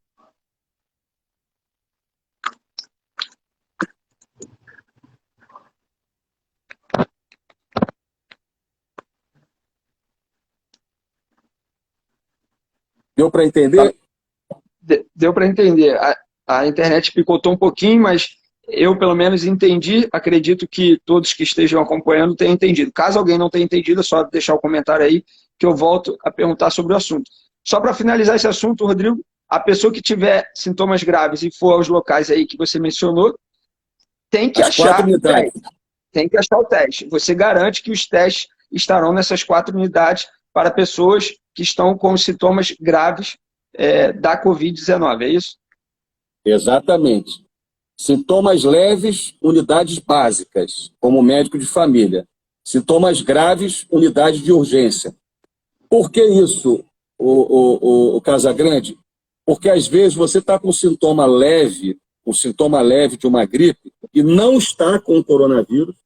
Deu para entender? Deu para entender. A internet picotou um pouquinho, mas eu, pelo menos, entendi. Acredito que todos que estejam acompanhando tenham entendido. Caso alguém não tenha entendido, é só deixar o comentário aí que eu volto a perguntar sobre o assunto. Só para finalizar esse assunto, Rodrigo, a pessoa que tiver sintomas graves e for aos locais aí que você mencionou, tem que achar o teste. Tem que achar o teste. Você garante que os testes estarão nessas 4 unidades para pessoas que estão com sintomas graves da Covid-19, é isso? Exatamente. Sintomas leves, unidades básicas, como médico de família. Sintomas graves, unidade de urgência. Por que isso, o Casagrande? Porque às vezes você está com sintoma leve de uma gripe, e não está com o coronavírus.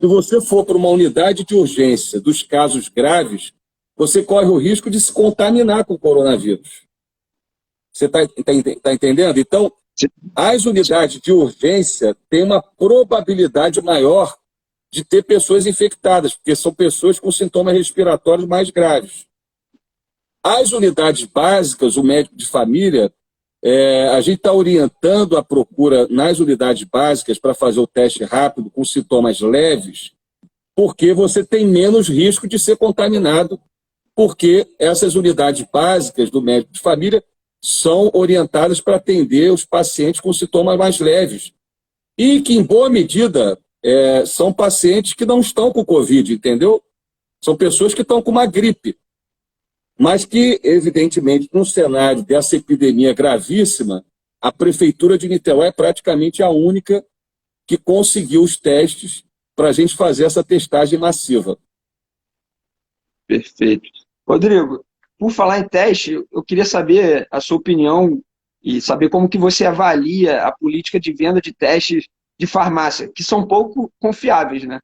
Se você for para uma unidade de urgência dos casos graves, você corre o risco de se contaminar com o coronavírus. Você está entendendo? Então, as unidades de urgência têm uma probabilidade maior de ter pessoas infectadas, porque são pessoas com sintomas respiratórios mais graves. As unidades básicas, o médico de família, a gente está orientando a procura nas unidades básicas para fazer o teste rápido com sintomas leves, porque você tem menos risco de ser contaminado, porque essas unidades básicas do médico de família são orientadas para atender os pacientes com sintomas mais leves. E que, em boa medida, são pacientes que não estão com Covid, entendeu? São pessoas que estão com uma gripe. Mas que, evidentemente, num cenário dessa epidemia gravíssima, a Prefeitura de Niterói é praticamente a única que conseguiu os testes para a gente fazer essa testagem massiva. Perfeito. Rodrigo, por falar em teste, eu queria saber a sua opinião e saber como que você avalia a política de venda de testes de farmácia, que são pouco confiáveis, né?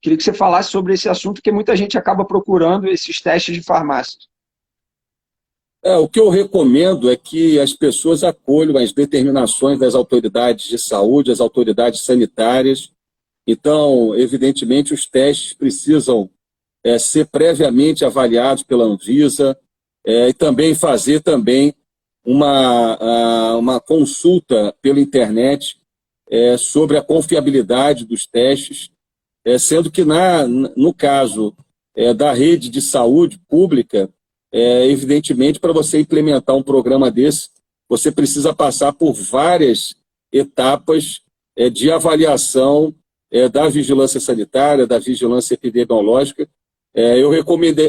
Queria que você falasse sobre esse assunto, porque muita gente acaba procurando esses testes de farmácia. O que eu recomendo é que as pessoas acolham as determinações das autoridades de saúde, as autoridades sanitárias. Então, evidentemente, os testes precisam ser previamente avaliados pela Anvisa e também fazer também uma consulta pela internet sobre a confiabilidade dos testes, sendo que no caso da rede de saúde pública, evidentemente, para você implementar um programa desse, você precisa passar por várias etapas de avaliação da vigilância sanitária, da vigilância epidemiológica. Eu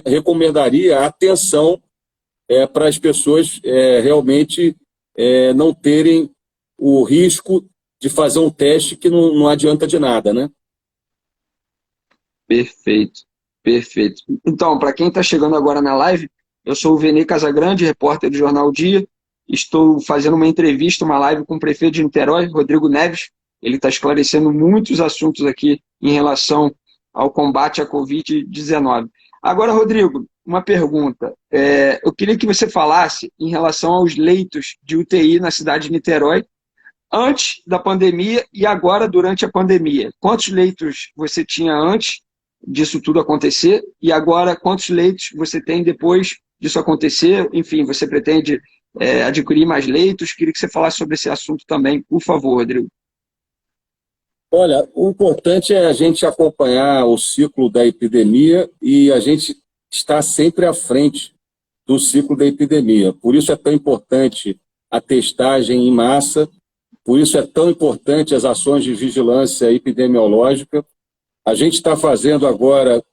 recomendaria atenção para as pessoas realmente não terem o risco de fazer um teste que não adianta de nada, né? Perfeito, perfeito. Então, para quem está chegando agora na live, eu sou o Venê Casagrande, repórter do Jornal Dia. Estou fazendo uma entrevista, uma live com o prefeito de Niterói, Rodrigo Neves. Ele está esclarecendo muitos assuntos aqui em relação ao combate à Covid-19. Agora, Rodrigo, uma pergunta. Eu queria que você falasse em relação aos leitos de UTI na cidade de Niterói, antes da pandemia e agora durante a pandemia. Quantos leitos você tinha antes disso tudo acontecer e agora quantos leitos você tem depois disso acontecer? Enfim, você pretende adquirir mais leitos? Queria que você falasse sobre esse assunto também, por favor, Rodrigo. Olha, o importante é a gente acompanhar o ciclo da epidemia e a gente estar sempre à frente do ciclo da epidemia. Por isso é tão importante a testagem em massa, por isso é tão importante as ações de vigilância epidemiológica. A gente está fazendo agora,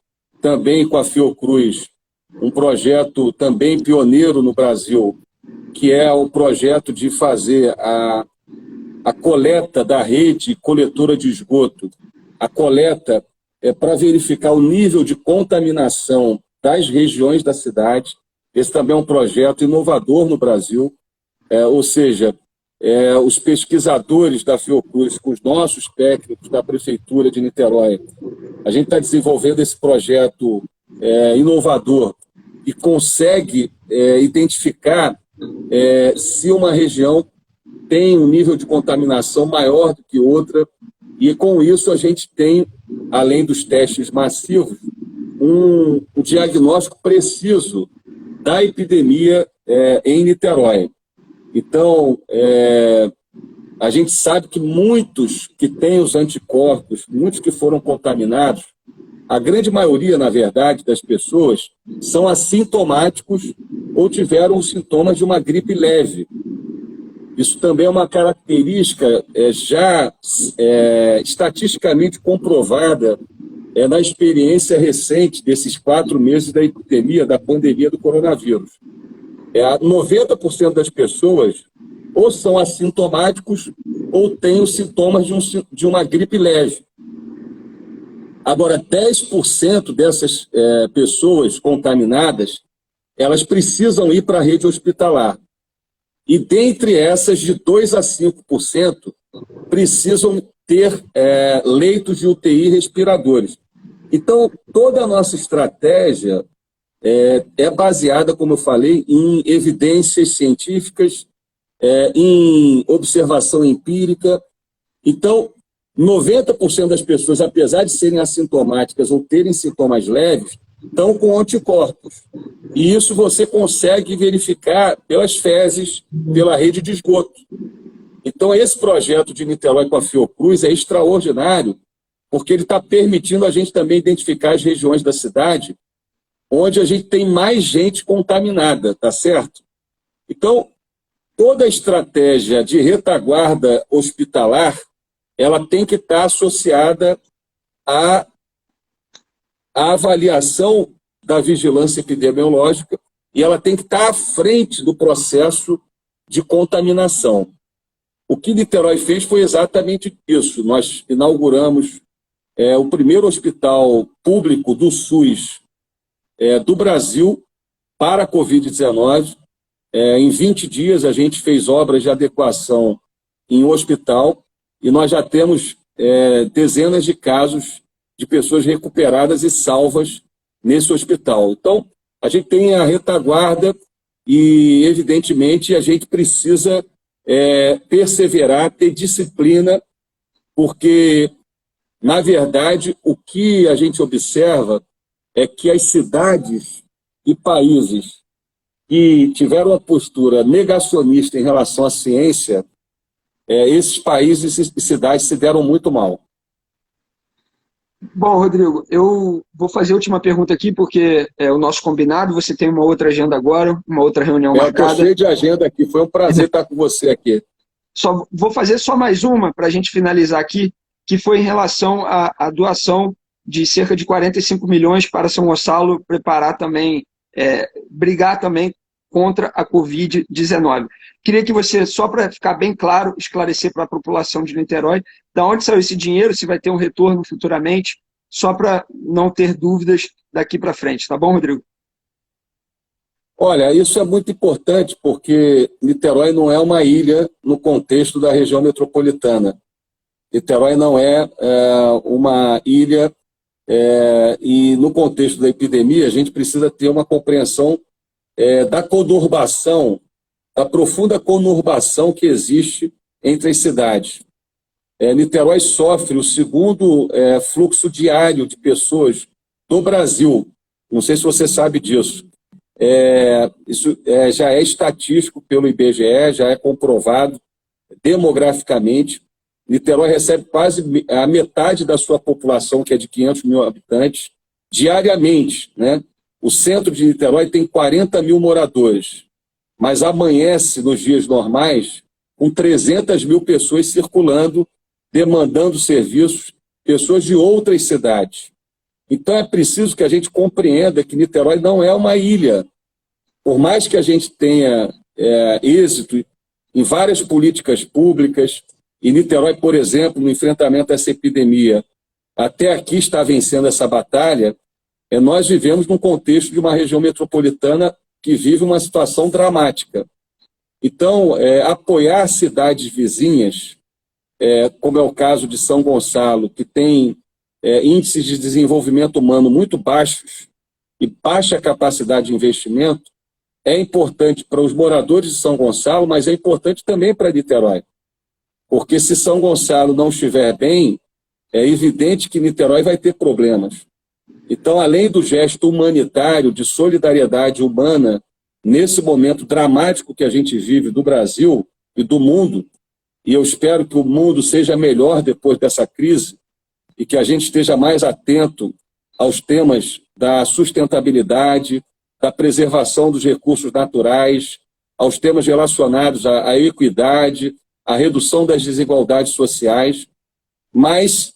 também com a Fiocruz, um projeto também pioneiro no Brasil, que é o projeto de fazer a coleta da rede coletora de esgoto. A coleta é para verificar o nível de contaminação das regiões da cidade. Esse também é um projeto inovador no Brasil, ou seja, os pesquisadores da Fiocruz, com os nossos técnicos da Prefeitura de Niterói, a gente está desenvolvendo esse projeto inovador e consegue identificar se uma região tem um nível de contaminação maior do que outra, e com isso a gente tem, além dos testes massivos, um diagnóstico preciso da epidemia em Niterói. Então, a gente sabe que muitos que têm os anticorpos, muitos que foram contaminados, a grande maioria, na verdade, das pessoas são assintomáticos ou tiveram os sintomas de uma gripe leve. Isso também é uma característica já estatisticamente comprovada na experiência recente desses 4 meses da epidemia, da pandemia do coronavírus. 90% das pessoas ou são assintomáticos ou têm os sintomas de uma gripe leve. Agora, 10% dessas pessoas contaminadas, elas precisam ir para a rede hospitalar. E dentre essas, de 2% a 5%, precisam ter leitos de UTI respiradores. Então, toda a nossa estratégia é baseada, como eu falei, em evidências científicas, em observação empírica. Então, 90% das pessoas, apesar de serem assintomáticas ou terem sintomas leves, estão com anticorpos. E isso você consegue verificar pelas fezes, pela rede de esgoto. Então, esse projeto de Niterói com a Fiocruz é extraordinário, porque ele está permitindo a gente também identificar as regiões da cidade onde a gente tem mais gente contaminada, tá certo? Então, toda a estratégia de retaguarda hospitalar, ela tem que estar associada à avaliação da vigilância epidemiológica e ela tem que estar à frente do processo de contaminação. O que Niterói fez foi exatamente isso. Nós inauguramos o primeiro hospital público do SUS do Brasil para a Covid-19. Em 20 dias a gente fez obras de adequação em um hospital e nós já temos dezenas de casos de pessoas recuperadas e salvas nesse hospital. Então, a gente tem a retaguarda e, evidentemente, a gente precisa perseverar, ter disciplina, porque, na verdade, o que a gente observa é que as cidades e países que tiveram uma postura negacionista em relação à ciência, esses países e cidades se deram muito mal. Bom, Rodrigo, eu vou fazer a última pergunta aqui, porque é o nosso combinado, você tem uma outra agenda agora, uma outra reunião marcada. Eu tô cheio de agenda aqui, foi um prazer estar com você aqui. Vou fazer só mais uma para a gente finalizar aqui, que foi em relação à doação de cerca de 45 milhões para São Gonçalo preparar também, brigar também contra a Covid-19. Queria que você, só para ficar bem claro, esclarecer para a população de Niterói, da onde saiu esse dinheiro, se vai ter um retorno futuramente, só para não ter dúvidas daqui para frente. Tá bom, Rodrigo? Olha, isso é muito importante, porque Niterói não é uma ilha no contexto da região metropolitana. Niterói não é uma ilha e no contexto da epidemia a gente precisa ter uma compreensão da conurbação, da profunda conurbação que existe entre as cidades. Niterói sofre o segundo fluxo diário de pessoas do Brasil. Não sei se você sabe disso. Isso já é estatístico pelo IBGE, já é comprovado demograficamente. Niterói recebe quase a metade da sua população, que é de 500 mil habitantes, diariamente, né? O centro de Niterói tem 40 mil moradores, mas amanhece nos dias normais com 300 mil pessoas circulando, demandando serviços, pessoas de outras cidades. Então é preciso que a gente compreenda que Niterói não é uma ilha. Por mais que a gente tenha êxito em várias políticas públicas, e Niterói, por exemplo, no enfrentamento a essa epidemia, até aqui está vencendo essa batalha, nós vivemos num contexto de uma região metropolitana que vive uma situação dramática. Então, apoiar cidades vizinhas, como é o caso de São Gonçalo, que tem índices de desenvolvimento humano muito baixos e baixa capacidade de investimento é importante para os moradores de São Gonçalo, mas é importante também para Niterói. Porque se São Gonçalo não estiver bem, é evidente que Niterói vai ter problemas. Então, além do gesto humanitário, de solidariedade humana, nesse momento dramático que a gente vive do Brasil e do mundo, e eu espero que o mundo seja melhor depois dessa crise, e que a gente esteja mais atento aos temas da sustentabilidade, da preservação dos recursos naturais, aos temas relacionados à equidade, à redução das desigualdades sociais. Mas,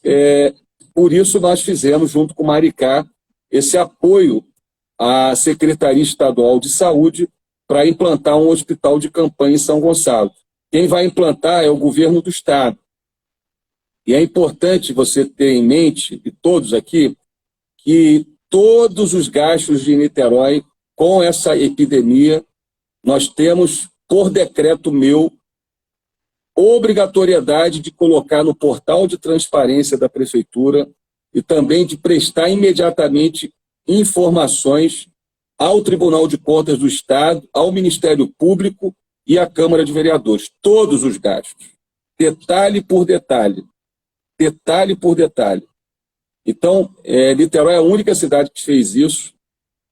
por isso, nós fizemos, junto com o Maricá, esse apoio à Secretaria Estadual de Saúde para implantar um hospital de campanha em São Gonçalo. Quem vai implantar é o governo do Estado. E é importante você ter em mente, e todos aqui, que todos os gastos de Niterói com essa epidemia, nós temos, por decreto meu, obrigatoriedade de colocar no portal de transparência da Prefeitura e também de prestar imediatamente informações ao Tribunal de Contas do Estado, ao Ministério Público e à Câmara de Vereadores. Todos os gastos, detalhe por detalhe. Detalhe por detalhe. Então, Niterói é a única cidade que fez isso,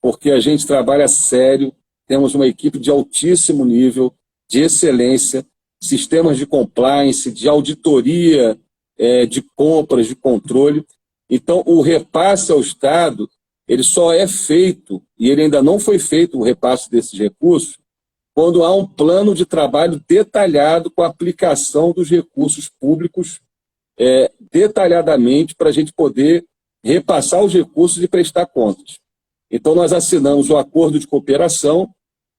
porque a gente trabalha sério, temos uma equipe de altíssimo nível, de excelência, sistemas de compliance, de auditoria, de compras, de controle. Então, o repasse ao Estado, ele só é feito, e ele ainda não foi feito, o repasse desses recursos, quando há um plano de trabalho detalhado com a aplicação dos recursos públicos detalhadamente para a gente poder repassar os recursos e prestar contas. Então, nós assinamos o acordo de cooperação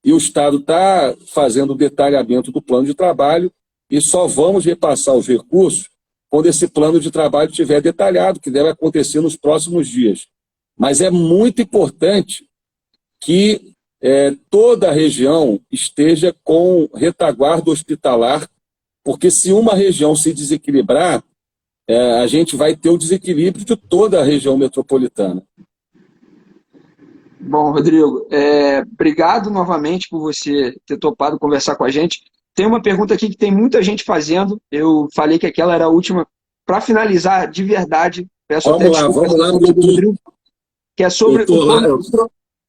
e o Estado está fazendo o detalhamento do plano de trabalho e só vamos repassar os recursos quando esse plano de trabalho estiver detalhado, que deve acontecer nos próximos dias. Mas é muito importante que toda a região esteja com retaguarda hospitalar, porque se uma região se desequilibrar, a gente vai ter o desequilíbrio de toda a região metropolitana. Bom, Rodrigo, obrigado novamente por você ter topado conversar com a gente. Tem uma pergunta aqui que tem muita gente fazendo. Eu falei que aquela era a última. Para finalizar, de verdade, peço até desculpa, vamos lá, Rodrigo, que é sobre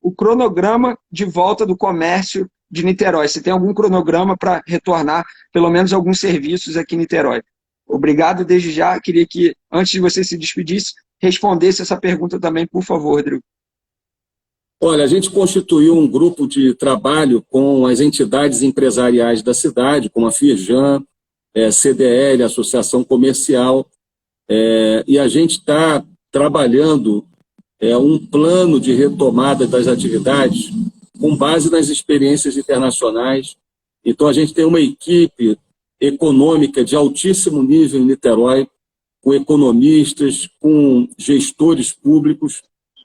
o cronograma de volta do comércio de Niterói. Se tem algum cronograma para retornar pelo menos alguns serviços aqui em Niterói. Obrigado desde já. Queria que, antes de você se despedisse, respondesse essa pergunta também, por favor, Rodrigo. Olha, a gente constituiu um grupo de trabalho com as entidades empresariais da cidade, como a Firjan, CDL, Associação Comercial, e a gente está trabalhando um plano de retomada das atividades com base nas experiências internacionais. Então, a gente tem uma equipe econômica de altíssimo nível em Niterói, com economistas, com gestores públicos.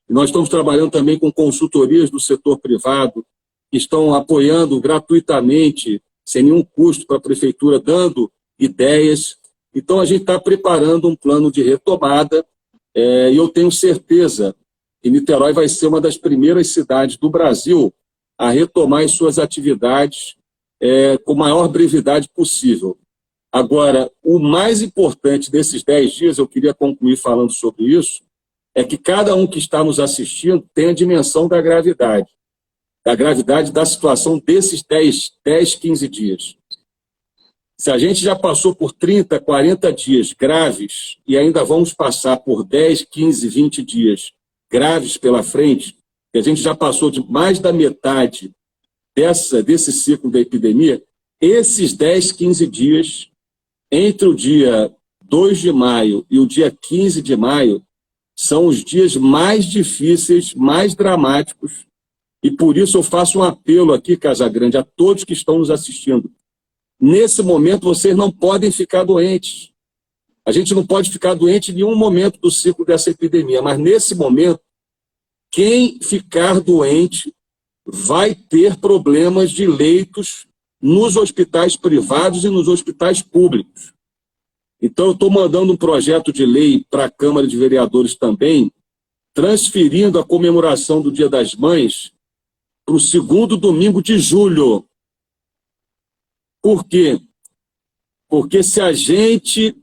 Nós estamos trabalhando também com consultorias do setor privado, que estão apoiando gratuitamente, sem nenhum custo para a prefeitura, dando ideias. Então, a gente está preparando um plano de retomada, e eu tenho certeza que Niterói vai ser uma das primeiras cidades do Brasil a retomar as suas atividades com a maior brevidade possível. Agora, o mais importante desses 10 dias, eu queria concluir falando sobre isso, é que cada um que está nos assistindo tem a dimensão da gravidade da situação desses 10, 15 dias. Se a gente já passou por 30, 40 dias graves e ainda vamos passar por 10, 15, 20 dias graves pela frente, que a gente já passou de mais da metade desse ciclo da epidemia, esses 10, 15 dias, entre o dia 2 de maio e o dia 15 de maio, são os dias mais difíceis, mais dramáticos, e por isso eu faço um apelo aqui, Casagrande, a todos que estão nos assistindo. Nesse momento, vocês não podem ficar doentes. A gente não pode ficar doente em nenhum momento do ciclo dessa epidemia, mas nesse momento, quem ficar doente vai ter problemas de leitos nos hospitais privados e nos hospitais públicos. Então, eu estou mandando um projeto de lei para a Câmara de Vereadores também, transferindo a comemoração do Dia das Mães para o segundo domingo de julho. Por quê? Porque se a gente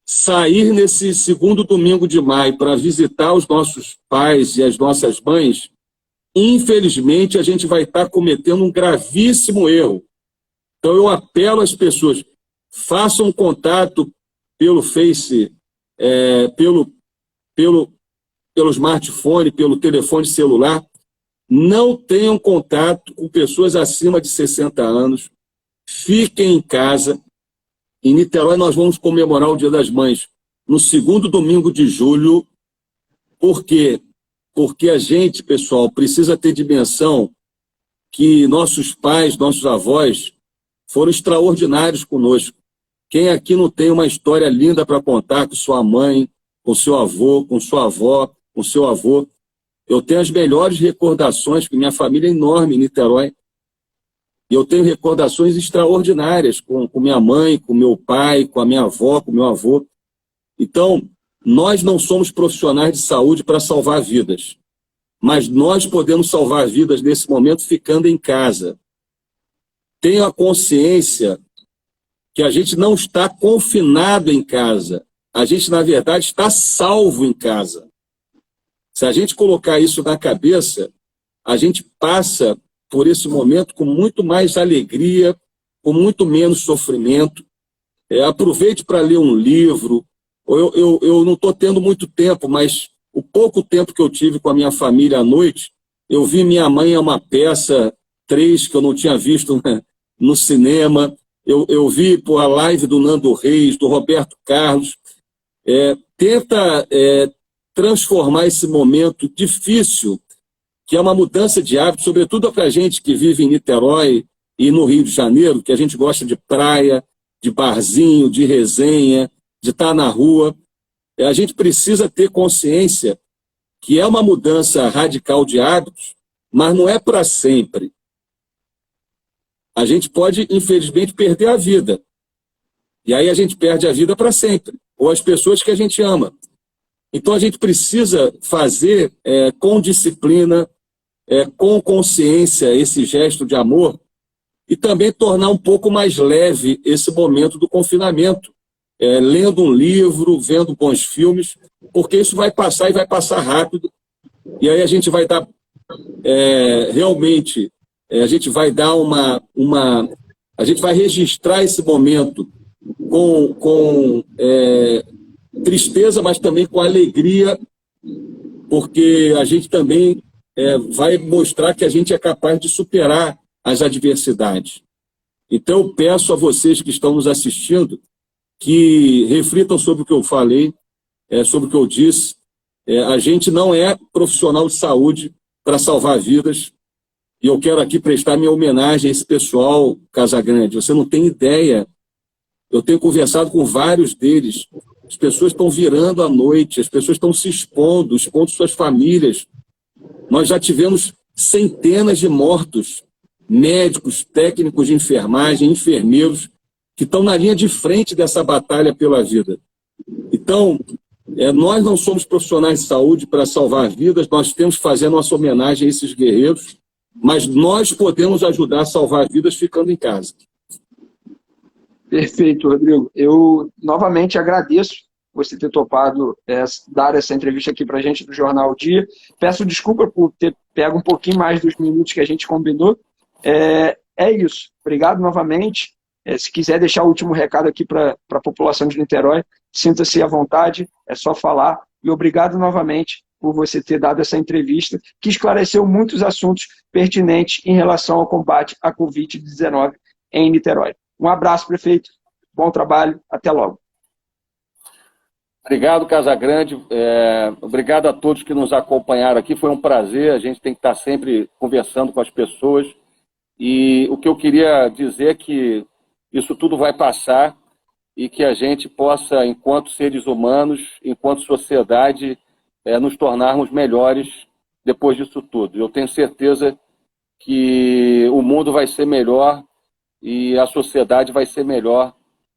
sair nesse segundo domingo de maio para visitar os nossos pais e as nossas mães, infelizmente a gente vai estar cometendo um gravíssimo erro. Então eu apelo às pessoas, façam contato pelo Face, pelo smartphone, pelo telefone celular, não tenham contato com pessoas acima de 60 anos, fiquem em casa. Em Niterói nós vamos comemorar o Dia das Mães no segundo domingo de julho. Por quê? Porque a gente, pessoal, precisa ter dimensão que nossos pais, nossos avós foram extraordinários conosco. Quem aqui não tem uma história linda para contar com sua mãe, com seu avô, com sua avó, com seu avô? Eu tenho as melhores recordações, porque minha família é enorme em Niterói. E eu tenho recordações extraordinárias com minha mãe, com meu pai, com a minha avó, com meu avô. Então, nós não somos profissionais de saúde para salvar vidas, mas nós podemos salvar vidas nesse momento ficando em casa. Tenho a consciência que a gente não está confinado em casa. A gente, na verdade, está salvo em casa. Se a gente colocar isso na cabeça, a gente passa por esse momento com muito mais alegria, com muito menos sofrimento. Aproveite para ler um livro. Eu não estou tendo muito tempo, mas o pouco tempo que eu tive com a minha família à noite, eu vi Minha Mãe é uma Peça 3 que eu não tinha visto, né, no cinema. Eu vi a live do Nando Reis, do Roberto Carlos. Tenta transformar esse momento difícil, que é uma mudança de hábito, sobretudo para a gente que vive em Niterói e no Rio de Janeiro, que a gente gosta de praia, de barzinho, de resenha, de estar na rua. A gente precisa ter consciência que é uma mudança radical de hábitos, mas não é para sempre. A gente pode, infelizmente, perder a vida. E aí a gente perde a vida para sempre, ou as pessoas que a gente ama. Então a gente precisa fazer com disciplina, com consciência, esse gesto de amor, e também tornar um pouco mais leve esse momento do confinamento, lendo um livro, vendo bons filmes, porque isso vai passar e vai passar rápido, e aí a gente vai dar realmente, a gente vai dar a gente vai registrar esse momento com tristeza, mas também com alegria, porque a gente também vai mostrar que a gente é capaz de superar as adversidades. Então, eu peço a vocês que estão nos assistindo que reflitam sobre o que eu falei, sobre o que eu disse. A gente não é profissional de saúde para salvar vidas, e eu quero aqui prestar minha homenagem a esse pessoal, Casagrande. Você não tem ideia. Eu tenho conversado com vários deles. As pessoas estão virando à noite, as pessoas estão se expondo suas famílias. Nós já tivemos centenas de mortos, médicos, técnicos de enfermagem, enfermeiros, que estão na linha de frente dessa batalha pela vida. Então, nós não somos profissionais de saúde para salvar vidas, nós temos que fazer nossa homenagem a esses guerreiros, mas nós podemos ajudar a salvar vidas ficando em casa. Perfeito, Rodrigo. Eu novamente agradeço você ter topado dar essa entrevista aqui para a gente do Jornal Dia. Peço desculpa por ter pego um pouquinho mais dos minutos que a gente combinou. É isso. Obrigado novamente. Se quiser deixar o último recado aqui para a população de Niterói, sinta-se à vontade, é só falar. E obrigado novamente por você ter dado essa entrevista, que esclareceu muitos assuntos pertinentes em relação ao combate à Covid-19 em Niterói. Um abraço, prefeito. Bom trabalho. Até logo. Obrigado, Casagrande. Obrigado a todos que nos acompanharam aqui. Foi um prazer. A gente tem que estar sempre conversando com as pessoas. E o que eu queria dizer é que isso tudo vai passar e que a gente possa, enquanto seres humanos, enquanto sociedade, nos tornarmos melhores depois disso tudo. Eu tenho certeza que o mundo vai ser melhor e a sociedade vai ser melhor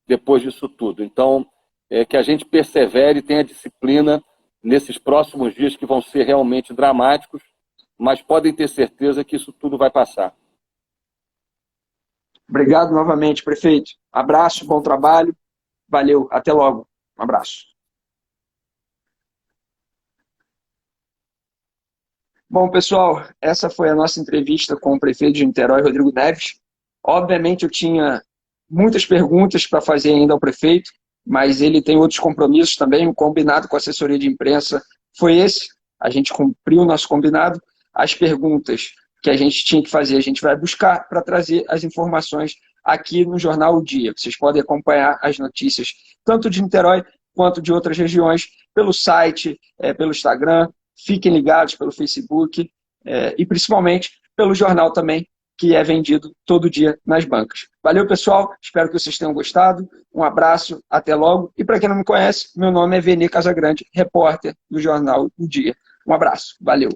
depois disso tudo. Então, que a gente persevere, tenha disciplina nesses próximos dias que vão ser realmente dramáticos, mas podem ter certeza que isso tudo vai passar. Obrigado novamente, prefeito. Abraço, bom trabalho. Valeu, até logo. Um abraço. Bom, pessoal, essa foi a nossa entrevista com o prefeito de Niterói, Rodrigo Neves. Obviamente, eu tinha muitas perguntas para fazer ainda ao prefeito, mas ele tem outros compromissos também. O combinado com a assessoria de imprensa foi esse. A gente cumpriu o nosso combinado. As perguntas que a gente tinha que fazer, a gente vai buscar para trazer as informações aqui no Jornal O Dia. Vocês podem acompanhar as notícias tanto de Niterói quanto de outras regiões pelo site, pelo Instagram. Fiquem ligados pelo Facebook e principalmente pelo jornal também, que é vendido todo dia nas bancas. Valeu, pessoal. Espero que vocês tenham gostado. Um abraço, até logo. E para quem não me conhece, meu nome é Vene Casagrande, repórter do Jornal O Dia. Um abraço. Valeu.